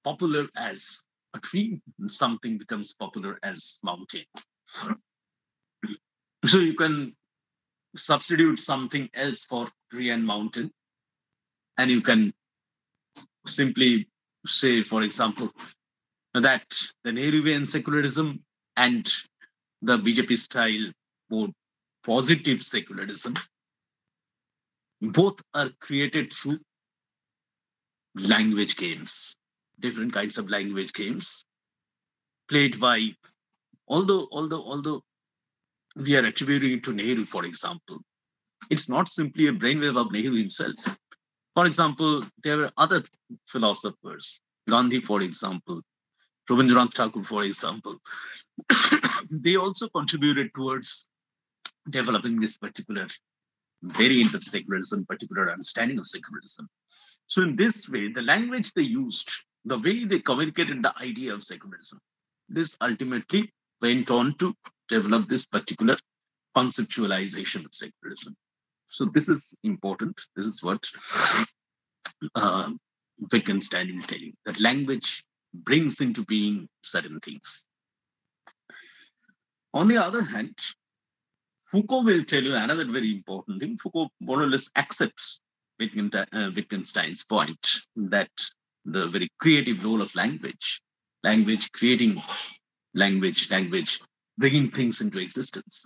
popular as a tree, and something becomes popular as mountain. So you can substitute something else for tree and mountain, and you can simply say, for example, that the Nehruvian secularism and the BJP style more positive secularism, both are created through language games, different kinds of language games played by, although we are attributing it to Nehru, for example, it's not simply a brainwave of Nehru himself. For example, there were other philosophers, Gandhi, for example, Rabindranath Tagore, for example, they also contributed towards developing this particular very into secularism, particular understanding of secularism. So in this way, the language they used, the way they communicated the idea of secularism, this ultimately went on to develop this particular conceptualization of secularism. So this is important. This is what Wittgenstein is telling, that language brings into being certain things. On the other hand, Foucault will tell you another very important thing. Foucault more or less accepts Wittgenstein's point that the very creative role of language, creating language, bringing things into existence,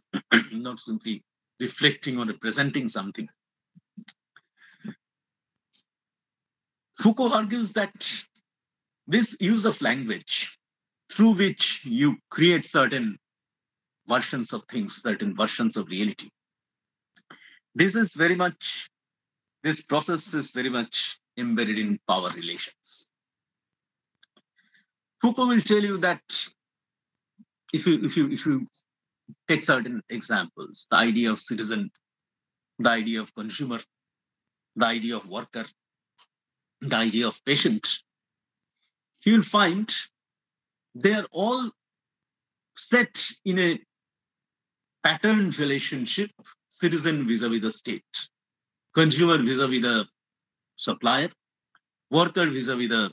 not simply reflecting or representing something. Foucault argues that this use of language through which you create certain versions of things, certain versions of reality, this process is very much embedded in power relations. Foucault will tell you that if you take certain examples, the idea of citizen, the idea of consumer, the idea of worker, the idea of patient, you will find they are all set in a patterned relationship, citizen vis-a-vis the state, consumer vis-a-vis the supplier, worker vis-a-vis the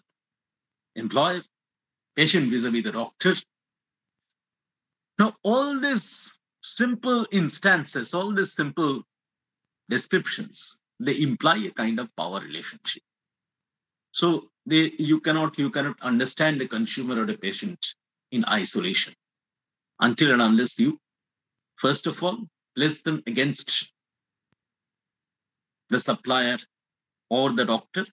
employer, patient vis-a-vis the doctor. Now, all these simple instances, all these simple descriptions, they imply a kind of power relationship. So you cannot understand the consumer or the patient in isolation until and unless you, first of all, place them against the supplier or the doctor.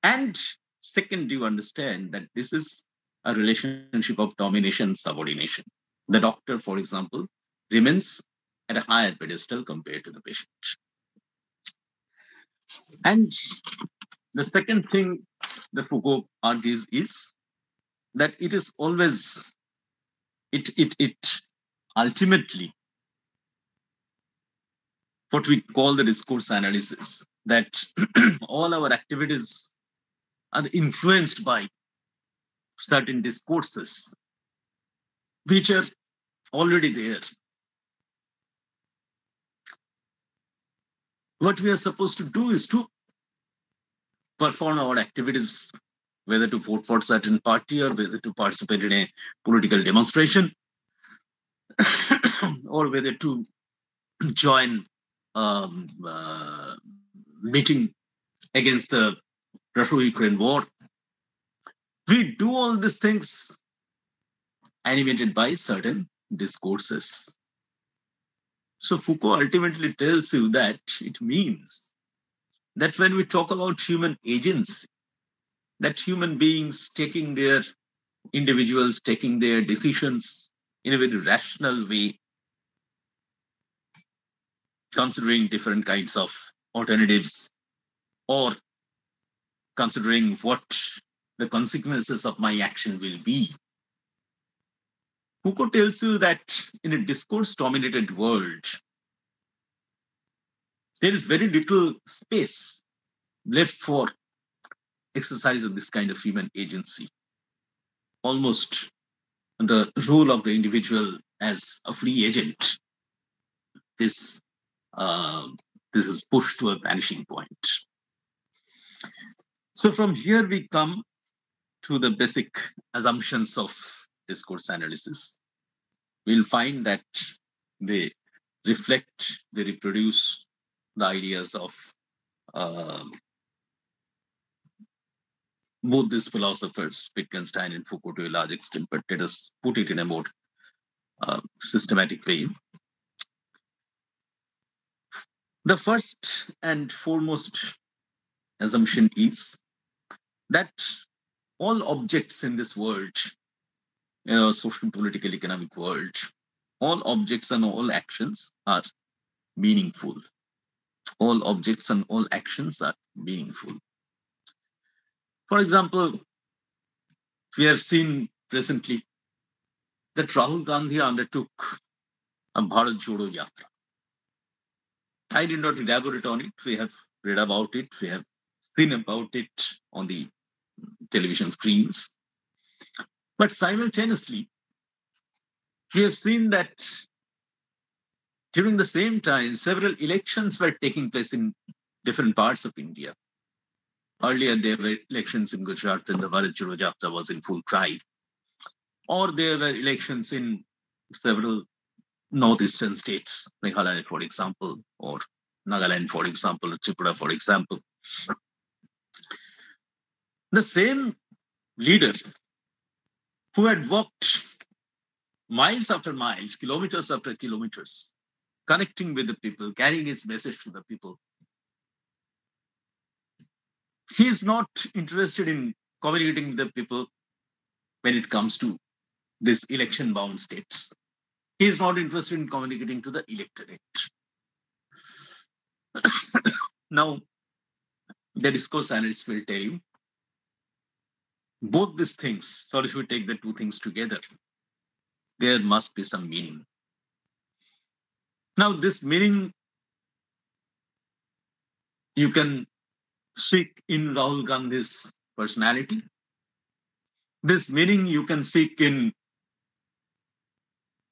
And second, you understand that this is a relationship of domination, subordination. The doctor, for example, remains at a higher pedestal compared to the patient. And the second thing that Foucault argues is that it is always, it ultimately, what we call the discourse analysis, that all our activities are influenced by certain discourses which are already there. What we are supposed to do is to perform our activities, whether to vote for a certain party or whether to participate in a political demonstration or whether to join meeting against the Russia-Ukraine war. We do all these things animated by certain discourses. So Foucault ultimately tells you that it means that when we talk about human agency, that human beings individuals taking their decisions in a very rational way, considering different kinds of alternatives, or considering what the consequences of my action will be. Foucault tells you that in a discourse-dominated world, there is very little space left for exercise of this kind of human agency. Almost the role of the individual as a free agent, this is pushed to a vanishing point. So from here we come to the basic assumptions of discourse analysis. We'll find that they reflect, they reproduce the ideas of both these philosophers, Wittgenstein and Foucault, to a large extent, but let us put it in a more systematic way. The first and foremost assumption is that all objects in this world, social, political, economic world, all objects and all actions are meaningful. All objects and all actions are meaningful. For example, we have seen recently that Rahul Gandhi undertook a Bharat Jodo Yatra. I did not elaborate on it. We have read about it. We have seen about it on the television screens. But simultaneously, we have seen that during the same time, several elections were taking place in different parts of India. Earlier, there were elections in Gujarat when the Bharat Jodo Yatra was in full cry. Or there were elections in several northeastern states, Meghalaya, for example, or Nagaland, for example, or Tripura, for example. The same leader who had walked miles after miles, kilometers after kilometers, connecting with the people, carrying his message to the people, he is not interested in communicating with the people when it comes to this election bound states. He is not interested in communicating to the electorate. Now, the discourse analyst will tell you both these things. So if we take the two things together, there must be some meaning. Now, this meaning you can seek in Rahul Gandhi's personality. This meaning you can seek in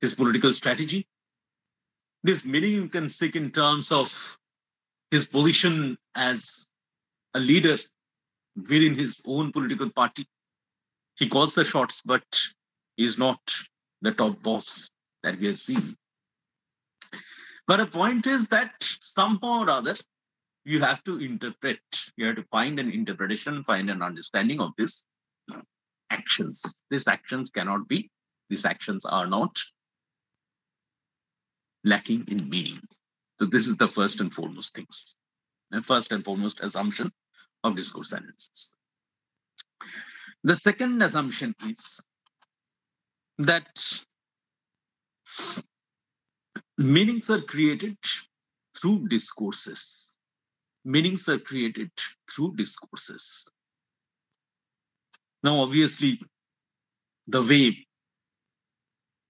his political strategy. This meaning you can seek in terms of his position as a leader within his own political party. He calls the shots, but he's not the top boss that we have seen. But the point is that somehow or other, you have to interpret, you have to find an interpretation, find an understanding of these actions. These actions cannot be, these actions are not lacking in meaning. So this is the first and foremost things. The first and foremost assumption of discourse analysis. The second assumption is that meanings are created through discourses. Meanings are created through discourses. Now, obviously, the way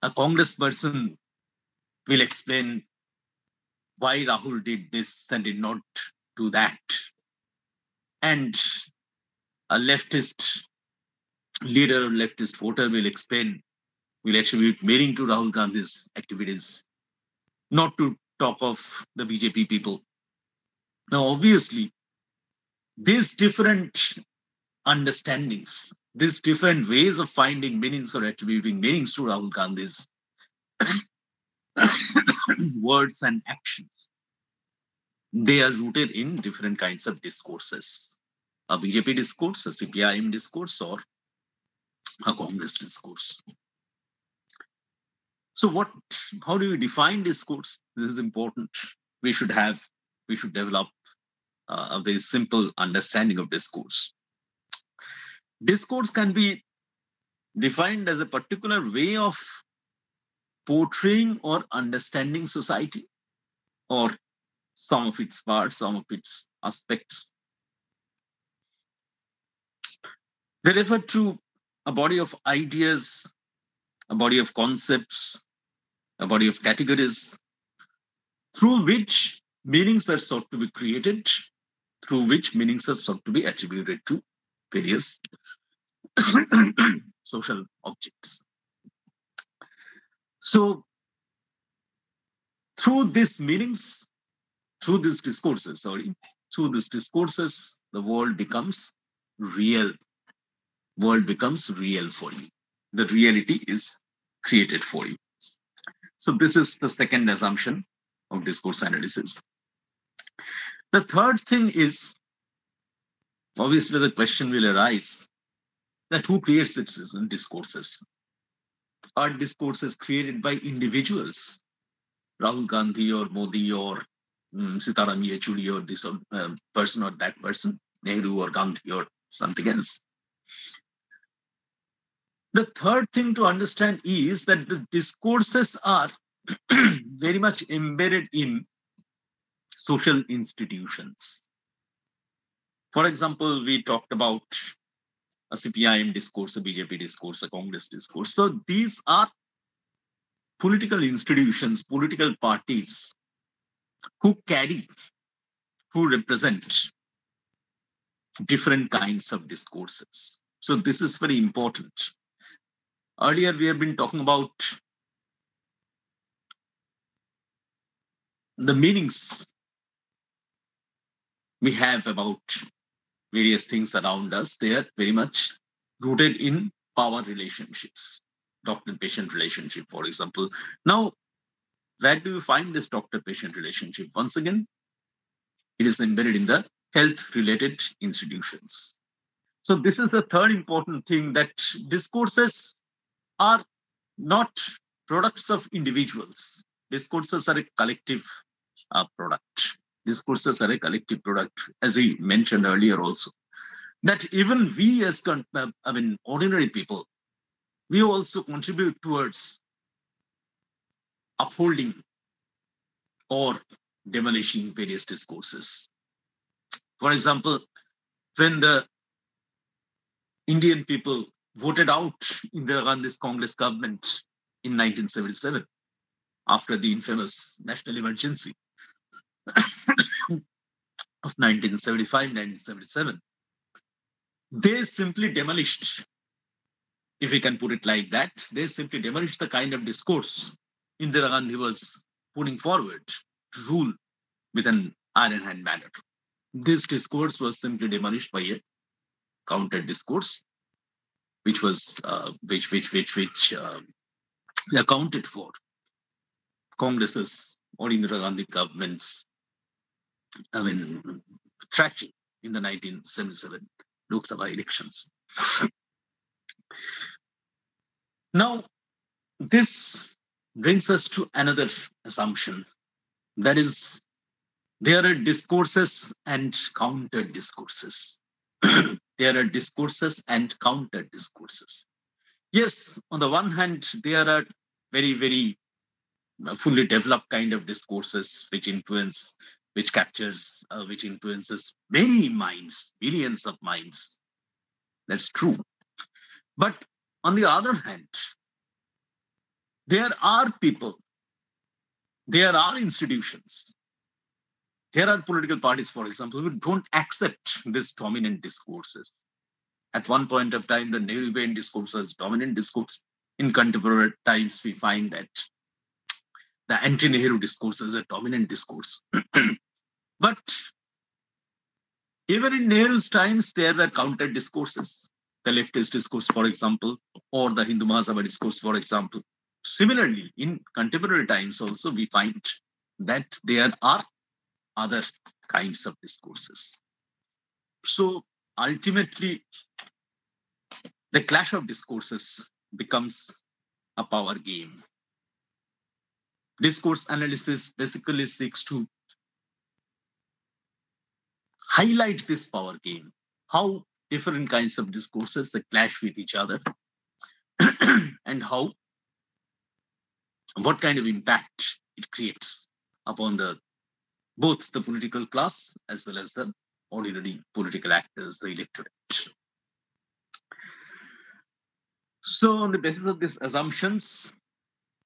a congressperson will explain why Rahul did this and did not do that, and a leftist leader or leftist voter will explain, will attribute meaning to Rahul Gandhi's activities, not to talk of the BJP people. Now, obviously, these different understandings, these different ways of finding meanings or attributing meanings to Rahul Gandhi's words and actions, they are rooted in different kinds of discourses. A BJP discourse, a CPIM discourse, or a Congress discourse. So how do we define discourse? This is important. We should develop a very simple understanding of discourse. Discourse can be defined as a particular way of portraying or understanding society, or some of its parts, some of its aspects. They refer to a body of ideas, a body of concepts, a body of categories through which meanings are sought to be created, through which meanings are sought to be attributed to various social objects. So, through these meanings, through these discourses, the world becomes real. World becomes real for you. The reality is created for you. So this is the second assumption of discourse analysis. The third thing is, obviously the question will arise that who creates discourses? Are discourses created by individuals? Rahul Gandhi or Modi or Sitaram Yechuri or this person or that person, Nehru or Gandhi or something else. The third thing to understand is that the discourses are very much embedded in social institutions. For example, we talked about a CPIM discourse, a BJP discourse, a Congress discourse. So these are political institutions, political parties who represent different kinds of discourses. So this is very important. Earlier, we have been talking about the meanings we have about various things around us. They are very much rooted in power relationships, doctor-patient relationship, for example. Now, where do you find this doctor-patient relationship? Once again, it is embedded in the health-related institutions. So this is a third important thing, that discourses are not products of individuals. Discourses are a collective product. Discourses are a collective product, as we mentioned earlier also. That even we as ordinary people, we also contribute towards upholding or demolishing various discourses. For example, when the Indian people voted out Indira Gandhi's Congress government in 1977, after the infamous national emergency of 1975-1977, they simply demolished, if we can put it like that, they simply demolished the kind of discourse Indira Gandhi was putting forward to rule with an iron hand manner. This discourse was simply demolished by a counter discourse, which was accounted for Congress's or Indira Gandhi government's trashing in the 1977 Lok Sabha elections. Now, this brings us to another assumption, that is, there are discourses and counter discourses. There are discourses and counter discourses. Yes, on the one hand, there are very, very fully developed kind of discourses which influences many minds, billions of minds. That's true. But on the other hand, there are people, there are institutions, there are political parties, for example, who don't accept these dominant discourses. At one point of time, the Nehru-Bain discourse was dominant discourse. In contemporary times, we find that the anti-Nehru discourse is a dominant discourse. But even in Nehru's times, there were counter discourses. The leftist discourse, for example, or the Hindu Mahasabha discourse, for example. Similarly, in contemporary times also, we find that there are other kinds of discourses. So ultimately, the clash of discourses becomes a power game. Discourse analysis basically seeks to highlight this power game, how different kinds of discourses clash with each other, and what kind of impact it creates upon both the political class as well as the ordinary political actors, the electorate. So on the basis of these assumptions,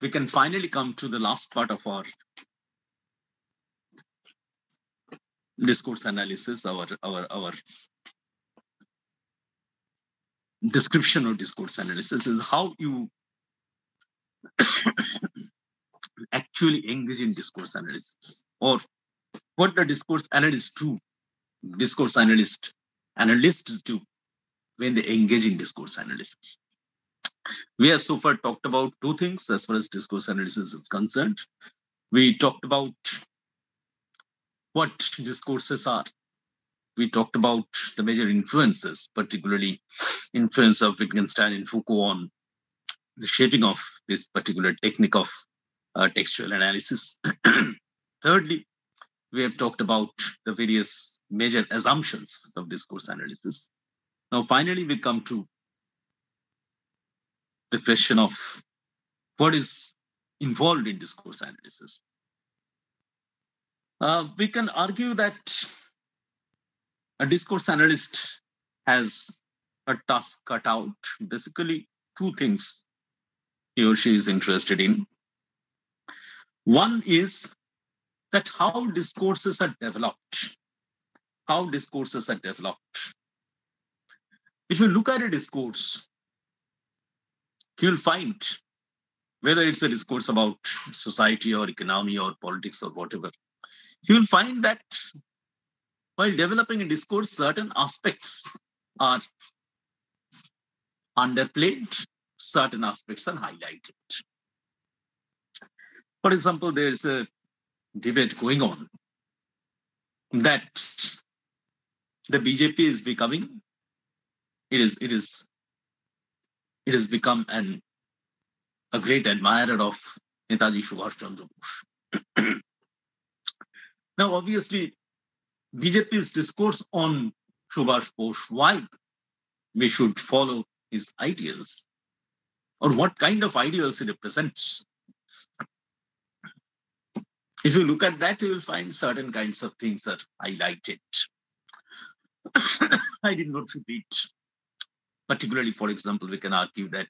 we can finally come to the last part of our discourse analysis, our description of discourse analysis is how you actually engage in discourse analysis, or what the discourse analysts do, analysts do when they engage in discourse analysis. We have so far talked about two things as far as discourse analysis is concerned. We talked about what discourses are. We talked about the major influences, particularly influence of Wittgenstein and Foucault on the shaping of this particular technique of textual analysis. Thirdly, we have talked about the various major assumptions of discourse analysis. Now, finally, we come to the question of what is involved in discourse analysis. We can argue that a discourse analyst has a task cut out. Basically, two things he or she is interested in. One is that how discourses are developed. How discourses are developed. If you look at a discourse, you'll find whether it's a discourse about society or economy or politics or whatever, you'll find that while developing a discourse, certain aspects are underplayed, certain aspects are highlighted. For example, there's a debate going on that the BJP is becoming, it has become a great admirer of Netaji Subhash Chandra Bose. Now, obviously, BJP's discourse on Subhash Bose, why we should follow his ideals, or what kind of ideals he represents. If you look at that, you will find certain kinds of things are highlighted. I did not repeat. Particularly, for example, we can argue that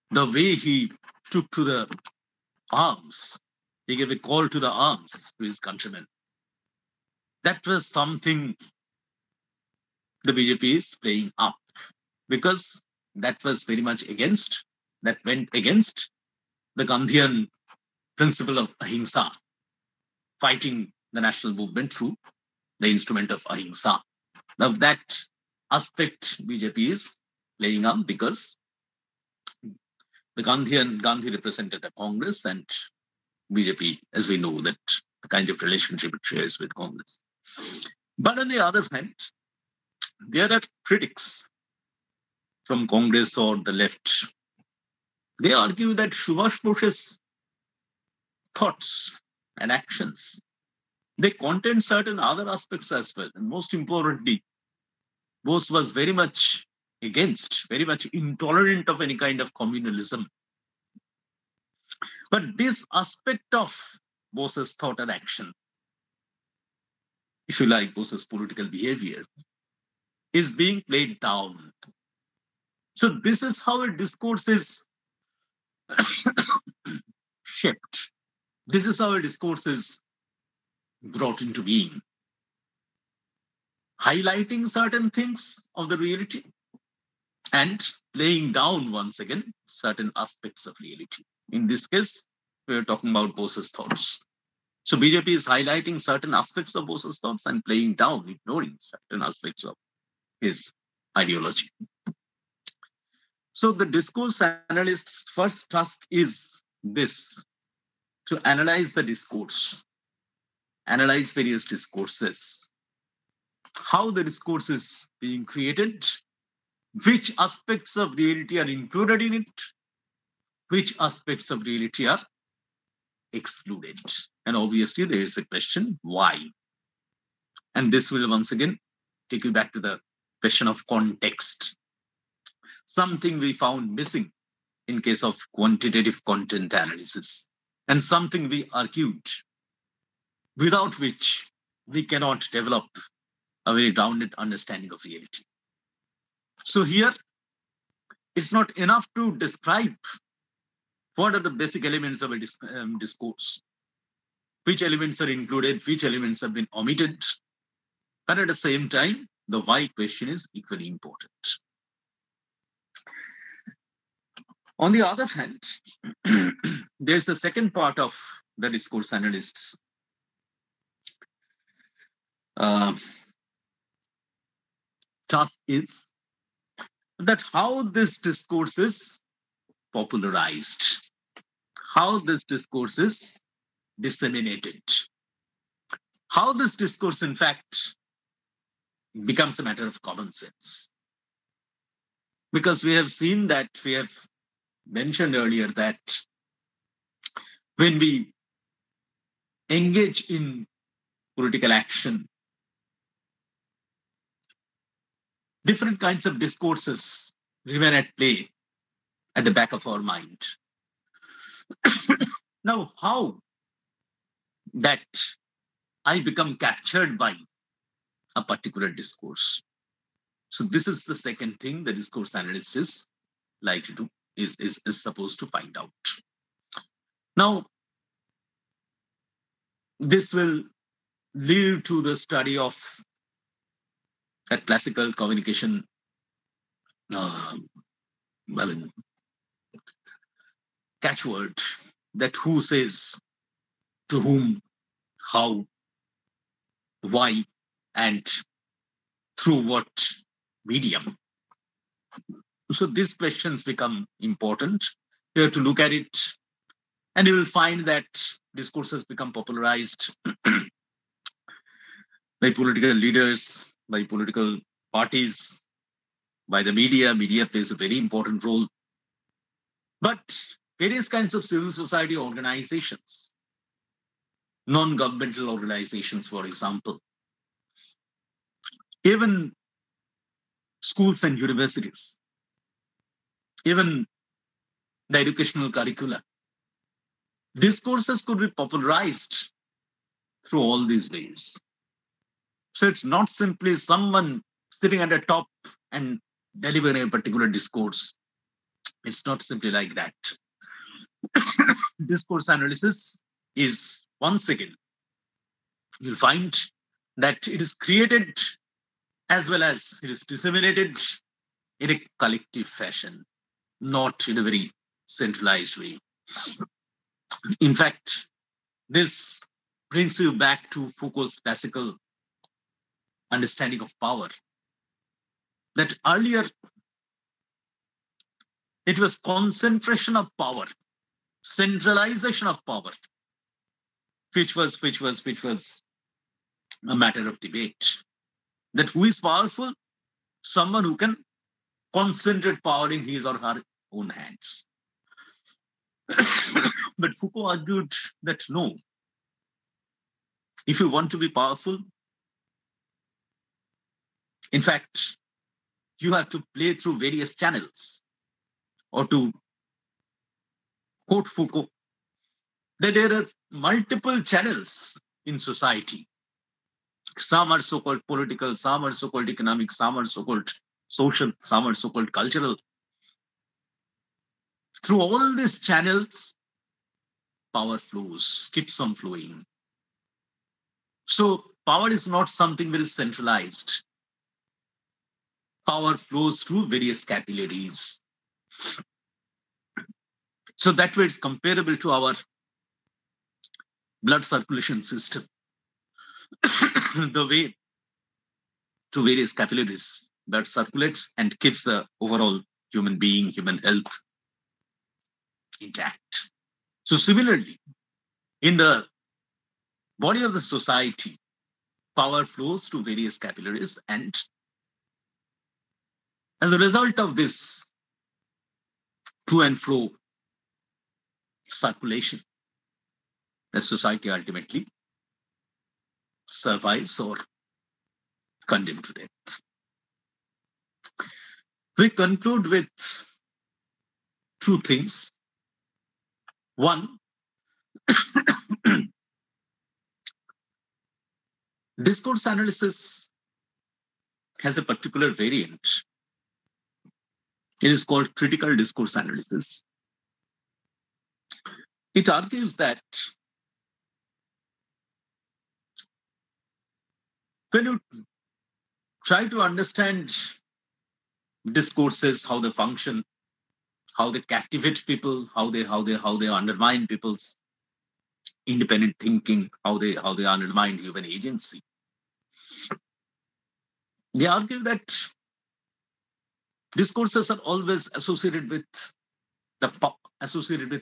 the way he took to the arms, he gave a call to the arms to his countrymen. That was something the BJP is playing up, because that was very much that went against the Gandhian principle of ahimsa, fighting the national movement through the instrument of ahimsa. Now that aspect BJP is playing up because Gandhi represented a Congress, and BJP, as we know, that the kind of relationship it shares with Congress. But on the other hand, there are critics from Congress or the left. They argue that Subhash Bose's thoughts and actions, they contain certain other aspects as well. And most importantly, Bose was very much intolerant of any kind of communalism. But this aspect of Bose's thought and action, if you like, Bose's political behavior, is being played down. So this is how a discourse is shaped. This is how a discourse is brought into being. Highlighting certain things of the reality and playing down once again certain aspects of reality. In this case, we're talking about Bose's thoughts. So BJP is highlighting certain aspects of Bose's thoughts and playing down, ignoring certain aspects of his ideology. So the discourse analyst's first task is this: to analyze the discourse, analyze various discourses, how the discourse is being created, which aspects of reality are included in it, which aspects of reality are excluded. And obviously, there is a question, why? And this will once again take you back to the question of context. Something we found missing in case of quantitative content analysis, and something we argued, without which we cannot develop a very rounded understanding of reality. So here, it's not enough to describe what are the basic elements of a discourse, which elements are included, which elements have been omitted. But at the same time, the why question is equally important. On the other hand, there's the second part of the discourse analyst's task is that how this discourse is popularized, how this discourse is disseminated, how this discourse, in fact, becomes a matter of common sense. Because we have seen that, we have mentioned earlier that when we engage in political action, different kinds of discourses remain at play at the back of our mind. Now, how that I become captured by a particular discourse, So this is the second thing the discourse analyst is like to do, is supposed to find out. Now, this will lead to the study of a classical communication, I mean, catchword, that who says to whom, how, why, and through what medium. So these questions become important. You have to look at it, and you will find that discourses become popularized by political leaders, by political parties, by the media. Media plays a very important role. But various kinds of civil society organizations, non-governmental organizations, for example, even schools and universities, even the educational curricula, discourses could be popularized through all these ways. So it's not simply someone sitting at the top and delivering a particular discourse. It's not simply like that. Discourse analysis is, once again, you'll find that it is created as well as it is disseminated in a collective fashion, not in a very centralized way. In fact, this brings you back to Foucault's classical understanding of power. That earlier it was concentration of power, centralization of power, which was a matter of debate. That who is powerful? Someone who can concentrate power in his or her own hands. But Foucault argued that no, if you want to be powerful, in fact, you have to play through various channels. Or to quote Foucault, that there are multiple channels in society. Some are so-called political, some are so-called economic, some are so-called social, some are so-called cultural. Through all these channels, power flows, keeps on flowing. So power is not something very centralized. Power flows through various capillaries. So that way it's comparable to our blood circulation system. The way to various capillaries blood circulates and keeps the overall human being, human health intact. So similarly, in the body of the society, power flows to various capillaries, and as a result of this to and fro circulation, the society ultimately survives or condemned to death. We conclude with two things. One, discourse analysis has a particular variant. It is called critical discourse analysis. It argues that when you try to understand discourses, how they function, how they captivate people, how they undermine people's independent thinking, how they undermine human agency, they argue that discourses are always associated with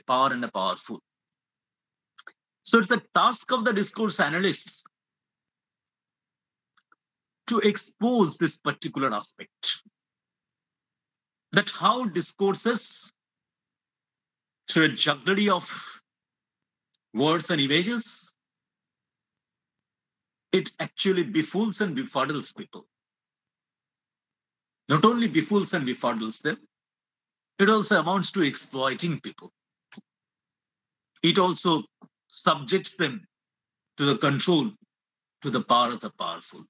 power and the powerful. So it's a task of the discourse analysts to expose this particular aspect, that how discourses, through a jugglery of words and images, it actually befools and befuddles people. Not only befools and befuddles them, it also amounts to exploiting people. It also subjects them to the control, to the power of the powerful.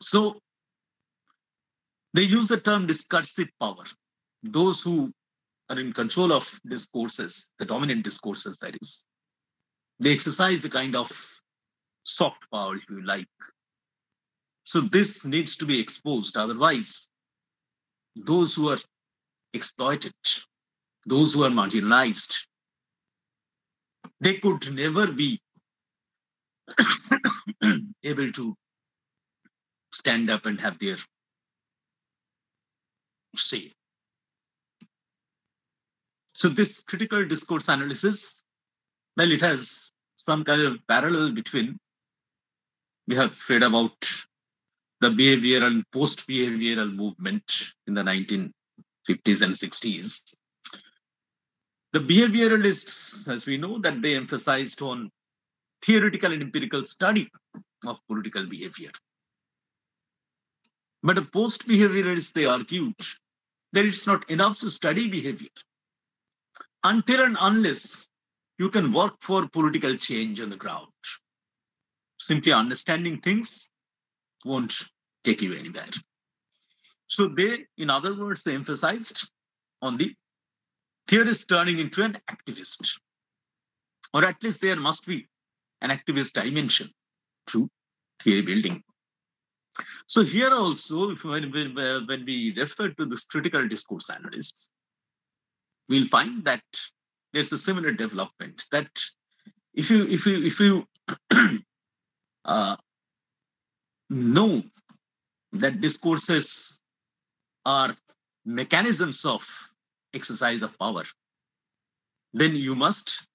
So they use the term discursive power. Those who are in control of discourses, the dominant discourses, that is, they exercise a kind of soft power, if you like. So this needs to be exposed. Otherwise, those who are exploited, those who are marginalized, they could never be able to stand up and have their say. So this critical discourse analysis, well, it has some kind of parallel between, we have read about the behavioral and post-behavioral movement in the 1950s and 60s. The behavioralists, as we know, that they emphasized on theoretical and empirical study of political behavior. But the post-behavioralists, they argued that it's not enough to study behavior until and unless you can work for political change on the ground. Simply understanding things won't take you anywhere. So they, in other words, they emphasized on the theorist turning into an activist, or at least there must be an activist dimension through theory building. So here also, when we refer to this critical discourse analysts, we'll find that there's a similar development, that if you know that discourses are mechanisms of exercise of power, then you must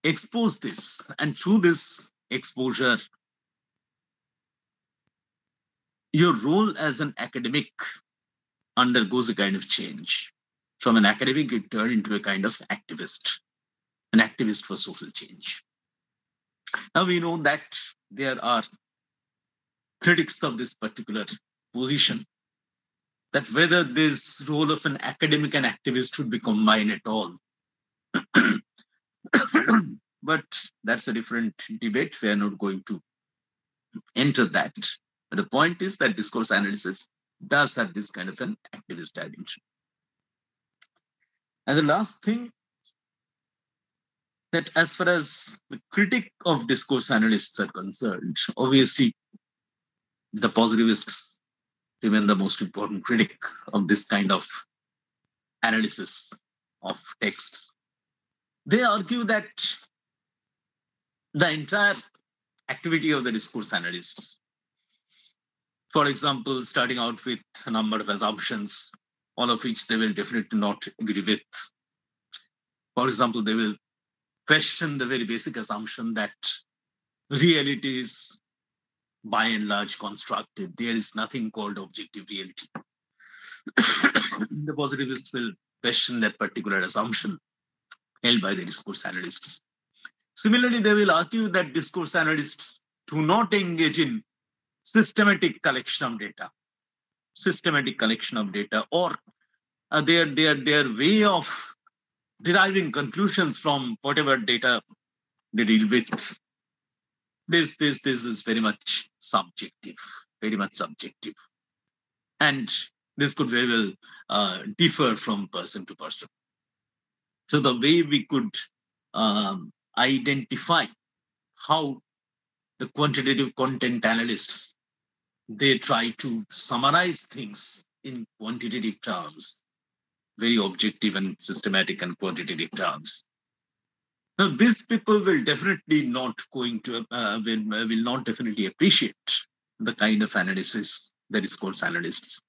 expose this, and through this exposure, your role as an academic undergoes a kind of change. From an academic, you turn into a kind of activist, an activist for social change. Now we know that there are critics of this particular position, that whether this role of an academic and activist should be combined at all. But that's a different debate. We are not going to enter that. But the point is that discourse analysis does have this kind of an activist dimension. And the last thing, that as far as the critic of discourse analysts are concerned, obviously the positivists remain the most important critic of this kind of analysis of texts. They argue that the entire activity of the discourse analysts, for example, starting out with a number of assumptions, all of which they will definitely not agree with. For example, they will question the very basic assumption that reality is by and large constructed. There is nothing called objective reality. The positivists will question that particular assumption held by the discourse analysts. Similarly, they will argue that discourse analysts do not engage in systematic collection of data, or their way of deriving conclusions from whatever data they deal with. This is very much subjective, and this could very well differ from person to person. So the way we could identify how the quantitative content analysts, they try to summarize things in quantitative terms, very objective and systematic and quantitative terms. Now, these people will definitely not will not definitely appreciate the kind of analysis that discourse analysts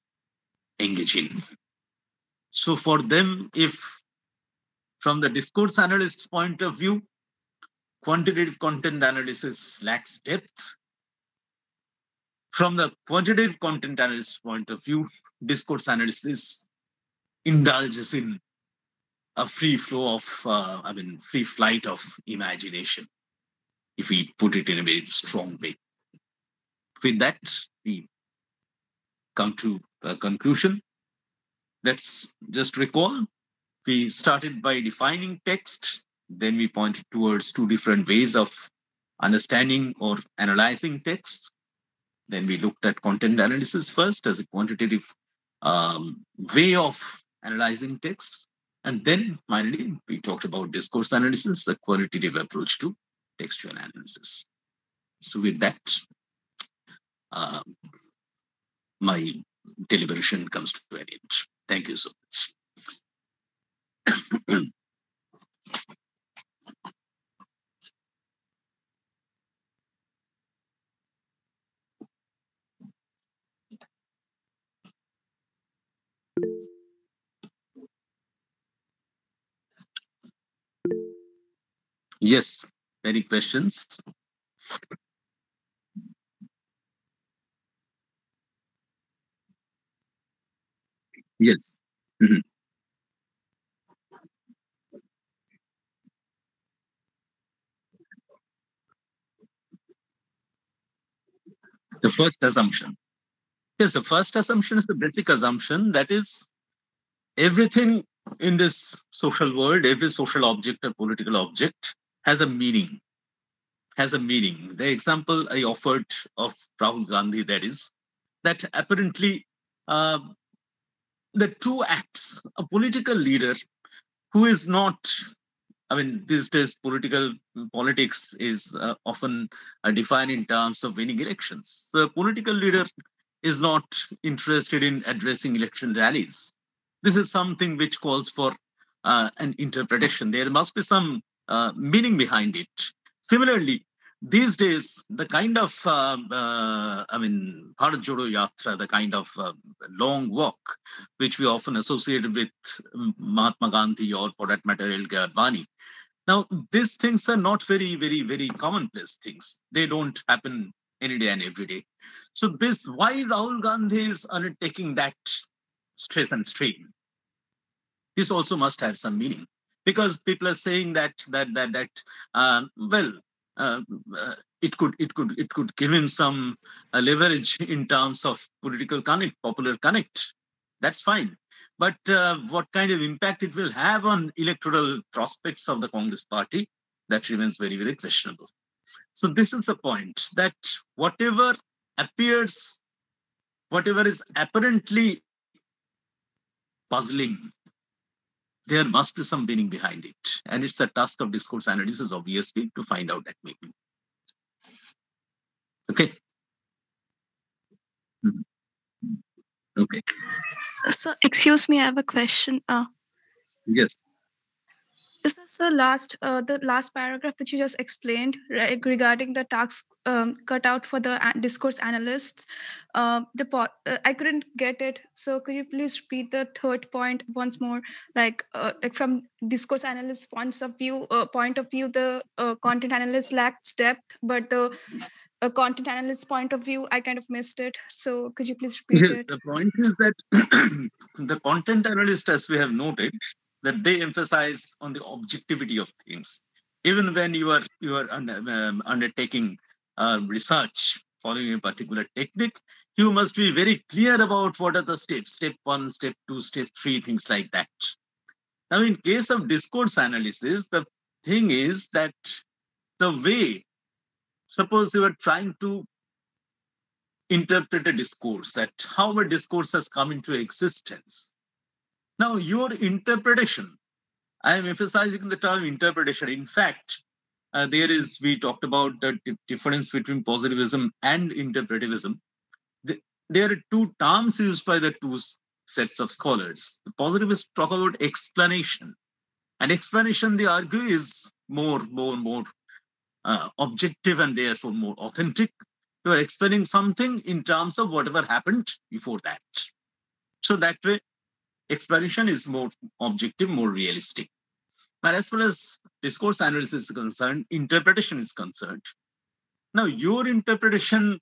engage in. So for them, if from the discourse analyst's point of view, quantitative content analysis lacks depth, from the quantitative content analyst's point of view, discourse analysis indulges in a free flow of, free flight of imagination, if we put it in a very strong way. With that, we come to a conclusion. Let's just recall, we started by defining text, then we pointed towards two different ways of understanding or analyzing texts. Then we looked at content analysis first as a quantitative way of analyzing texts. And then finally, we talked about discourse analysis, a qualitative approach to textual analysis. So with that, my deliberation comes to an end. Thank you so much. Yes, any questions? Yes. Mhm. The first assumption. Yes, the first assumption is the basic assumption that is everything in this social world, every social object or political object has a meaning, has a meaning. The example I offered of Rahul Gandhi, that is, that apparently uh, the two acts, a political leader who is not, I mean, these days politics is often defined in terms of winning elections. So a political leader is not interested in addressing election rallies. This is something which calls for an interpretation. There must be some meaning behind it. Similarly, these days, the kind of, Bharat Jodo Yatra, the kind of long walk, which we often associate with Mahatma Gandhi or, for that matter, L.K. Advani. Now, these things are not very, very, very commonplace things. They don't happen any day and every day. So, this why Rahul Gandhi is undertaking that stress and strain. This also must have some meaning because people are saying well, uh, uh, it could give him some leverage in terms of political connect, popular connect. That's fine, but what kind of impact it will have on electoral prospects of the Congress party, that remains very, very questionable. So this is the point, that whatever appears, whatever is apparently puzzling, there must be some meaning behind it. And it's a task of discourse analysis, obviously, to find out that meaning. Okay. Mhm. Okay. So, excuse me, I have a question. Yes. Is this the last paragraph that you just explained, right, regarding the tasks cut out for the discourse analysts? I couldn't get it. So, could you please repeat the third point once more? Like from discourse analysts' point of view, the content analyst lacks depth, but the content analyst point of view, I kind of missed it. So, could you please repeat Yes. it? The point is that the content analyst, as we have noted, that they emphasize on the objectivity of things. Even when you are undertaking research following a particular technique, you must be very clear about what are the steps: step one, step two, step three, things like that. Now, in case of discourse analysis, the thing is that the way, suppose you are trying to interpret a discourse, that how a discourse has come into existence. Now, your interpretation, I am emphasizing the term interpretation. In fact, we talked about the difference between positivism and interpretivism. There are two terms used by the two sets of scholars. The positivists talk about explanation, and explanation, they argue, is more objective and therefore more authentic. You are explaining something in terms of whatever happened before that. So that way, explanation is more objective, more realistic. But as far as discourse analysis is concerned, interpretation is concerned. Now, your interpretation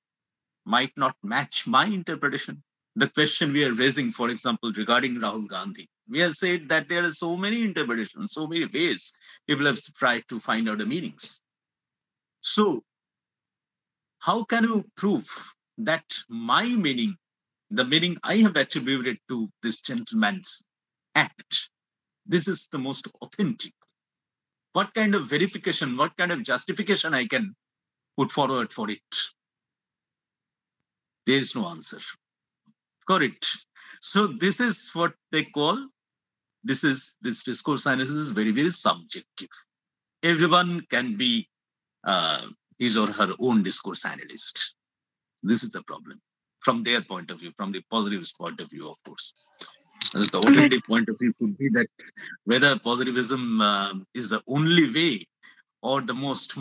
might not match my interpretation. The question we are raising, for example, regarding Rahul Gandhi, we have said that there are so many interpretations, so many ways people have tried to find out the meanings. So, how can you prove that my meaning, the meaning I have attributed to this gentleman's act, this is the most authentic? What kind of verification, what kind of justification I can put forward for it? there is no answer. Correct. So this is what they call, this discourse analysis is very, very subjective. Everyone can be his or her own discourse analyst. This is the problem from their point of view, from the positivist point of view, of course. The alternative point of view could be that whether positivism is the only way or the most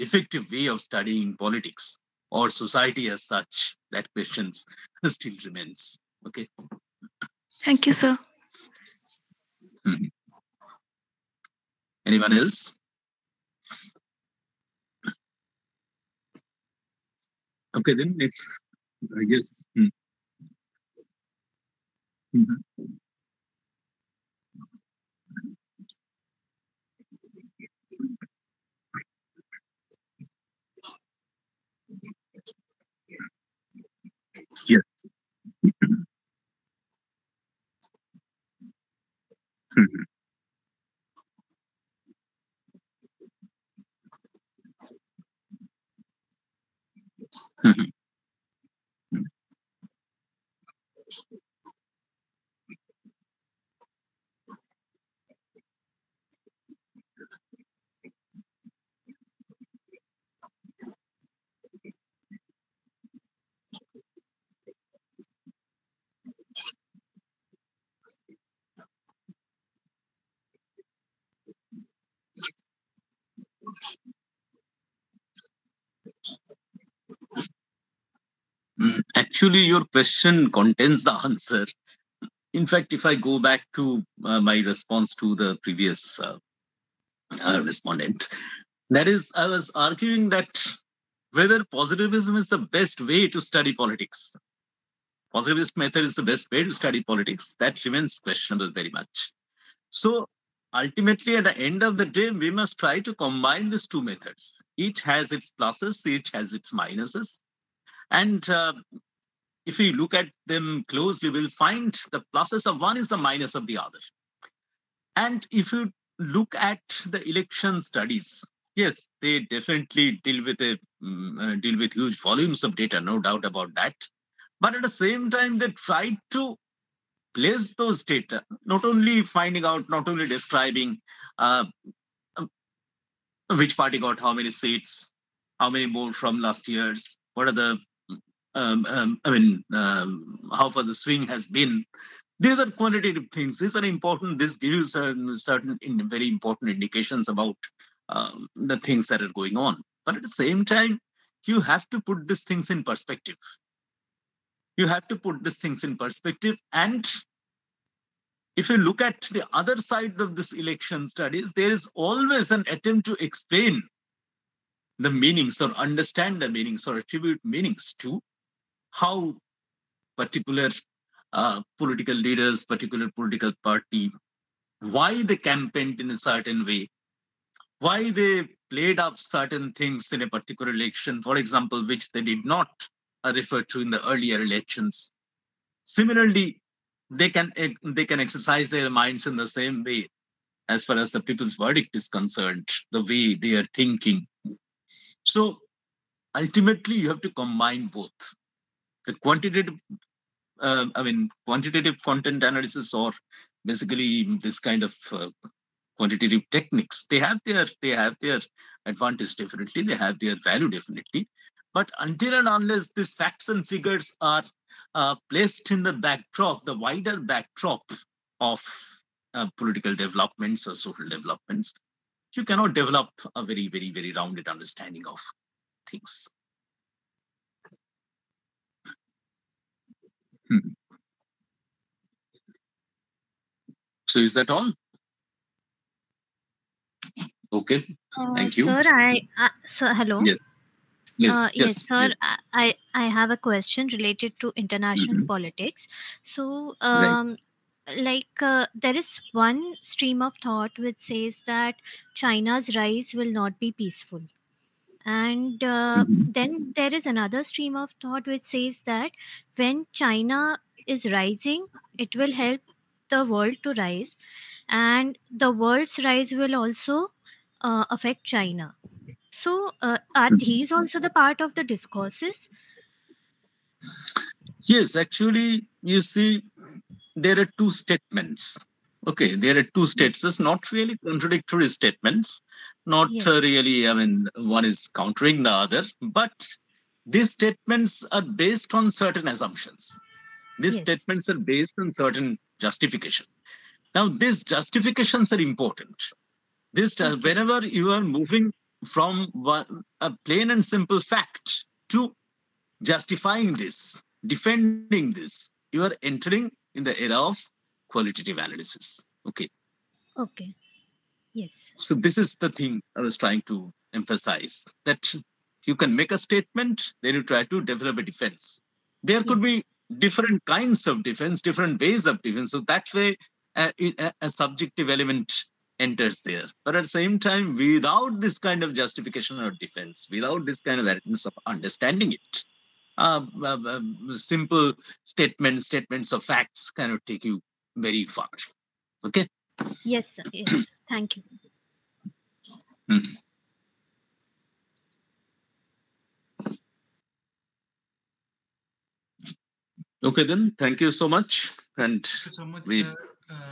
effective way of studying politics or society as such, that questions still remains. Okay. Thank you, sir. Mhm. Anyone else? Okay, then if I guess. Mhm. Yes. Mhm. Mhm. Actually, your question contains the answer. In fact, if I go back to my response to the previous respondent, that is, I was arguing that whether positivism is the best way to study politics, positivist method is the best way to study politics, that remains questionable very much. So ultimately, at the end of the day, we must try to combine these two methods. Each has its pluses, each has its minuses. And if we look at them closely, we'll find the pluses of one is the minus of the other. And if you look at the election studies, yes, they definitely deal with deal with huge volumes of data, no doubt about that. But at the same time, they try to place those data, not only finding out, not only describing uh, which party got how many seats, how many more from last year's, what are the, how far the swing has been. These are quantitative things. These are important. This gives you certain very important indications about the things that are going on. But at the same time, you have to put these things in perspective. You have to put these things in perspective. And if you look at the other side of this election studies, there is always an attempt to explain the meanings or understand the meanings or attribute meanings to how particular political leaders, particular political party, why they campaigned in a certain way, why they played up certain things in a particular election, for example, which they did not refer to in the earlier elections. Similarly, they can exercise their minds in the same way as far as the people's verdict is concerned, the way they are thinking. So ultimately, you have to combine both the quantitative content analysis, or basically this kind of quantitative techniques. They have their advantage, definitely. They have their value, definitely. But until and unless these facts and figures are placed in the backdrop, the wider backdrop of political developments or social developments, you cannot develop a very, very, very rounded understanding of things. Hmm. So is that all? Okay. Thank you. Sir, hello. Yes. Yes. Yes, sir. Yes. I have a question related to international Mhm. politics. So, Right. there is one stream of thought which says that China's rise will not be peaceful, and Mhm. then there is another stream of thought which says that when China is rising, it will help the world to rise, and the world's rise will also affect China. So, are Mhm. these also the part of the discourses? Yes, actually, you see, there are two statements. Okay, there are two statements, not really contradictory statements, not Yes. really, I mean, one is countering the other, but these statements are based on certain assumptions. These Yes. statements are based on certain justification. Now, these justifications are important. Okay. Whenever you are moving from a plain and simple fact to justifying this, defending this, you are entering in the era of qualitative analysis. Okay. Okay. Yes. So this is the thing I was trying to emphasize, that you can make a statement, then you try to develop a defense. There could Yes. be different kinds of defense, different ways of defense. So that way, a subjective element enters there. But at the same time, without this kind of justification or defense, without this kind of awareness of understanding it, simple statements of facts cannot take you very far. Okay. Yes, sir. Yes. Thank you. Mhm. Okay, then. Thank you so much. And Thank you so much, we sir.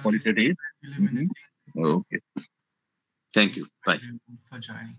call This it a day. was illuminating. Okay. Thank you. Bye. Thank you for joining.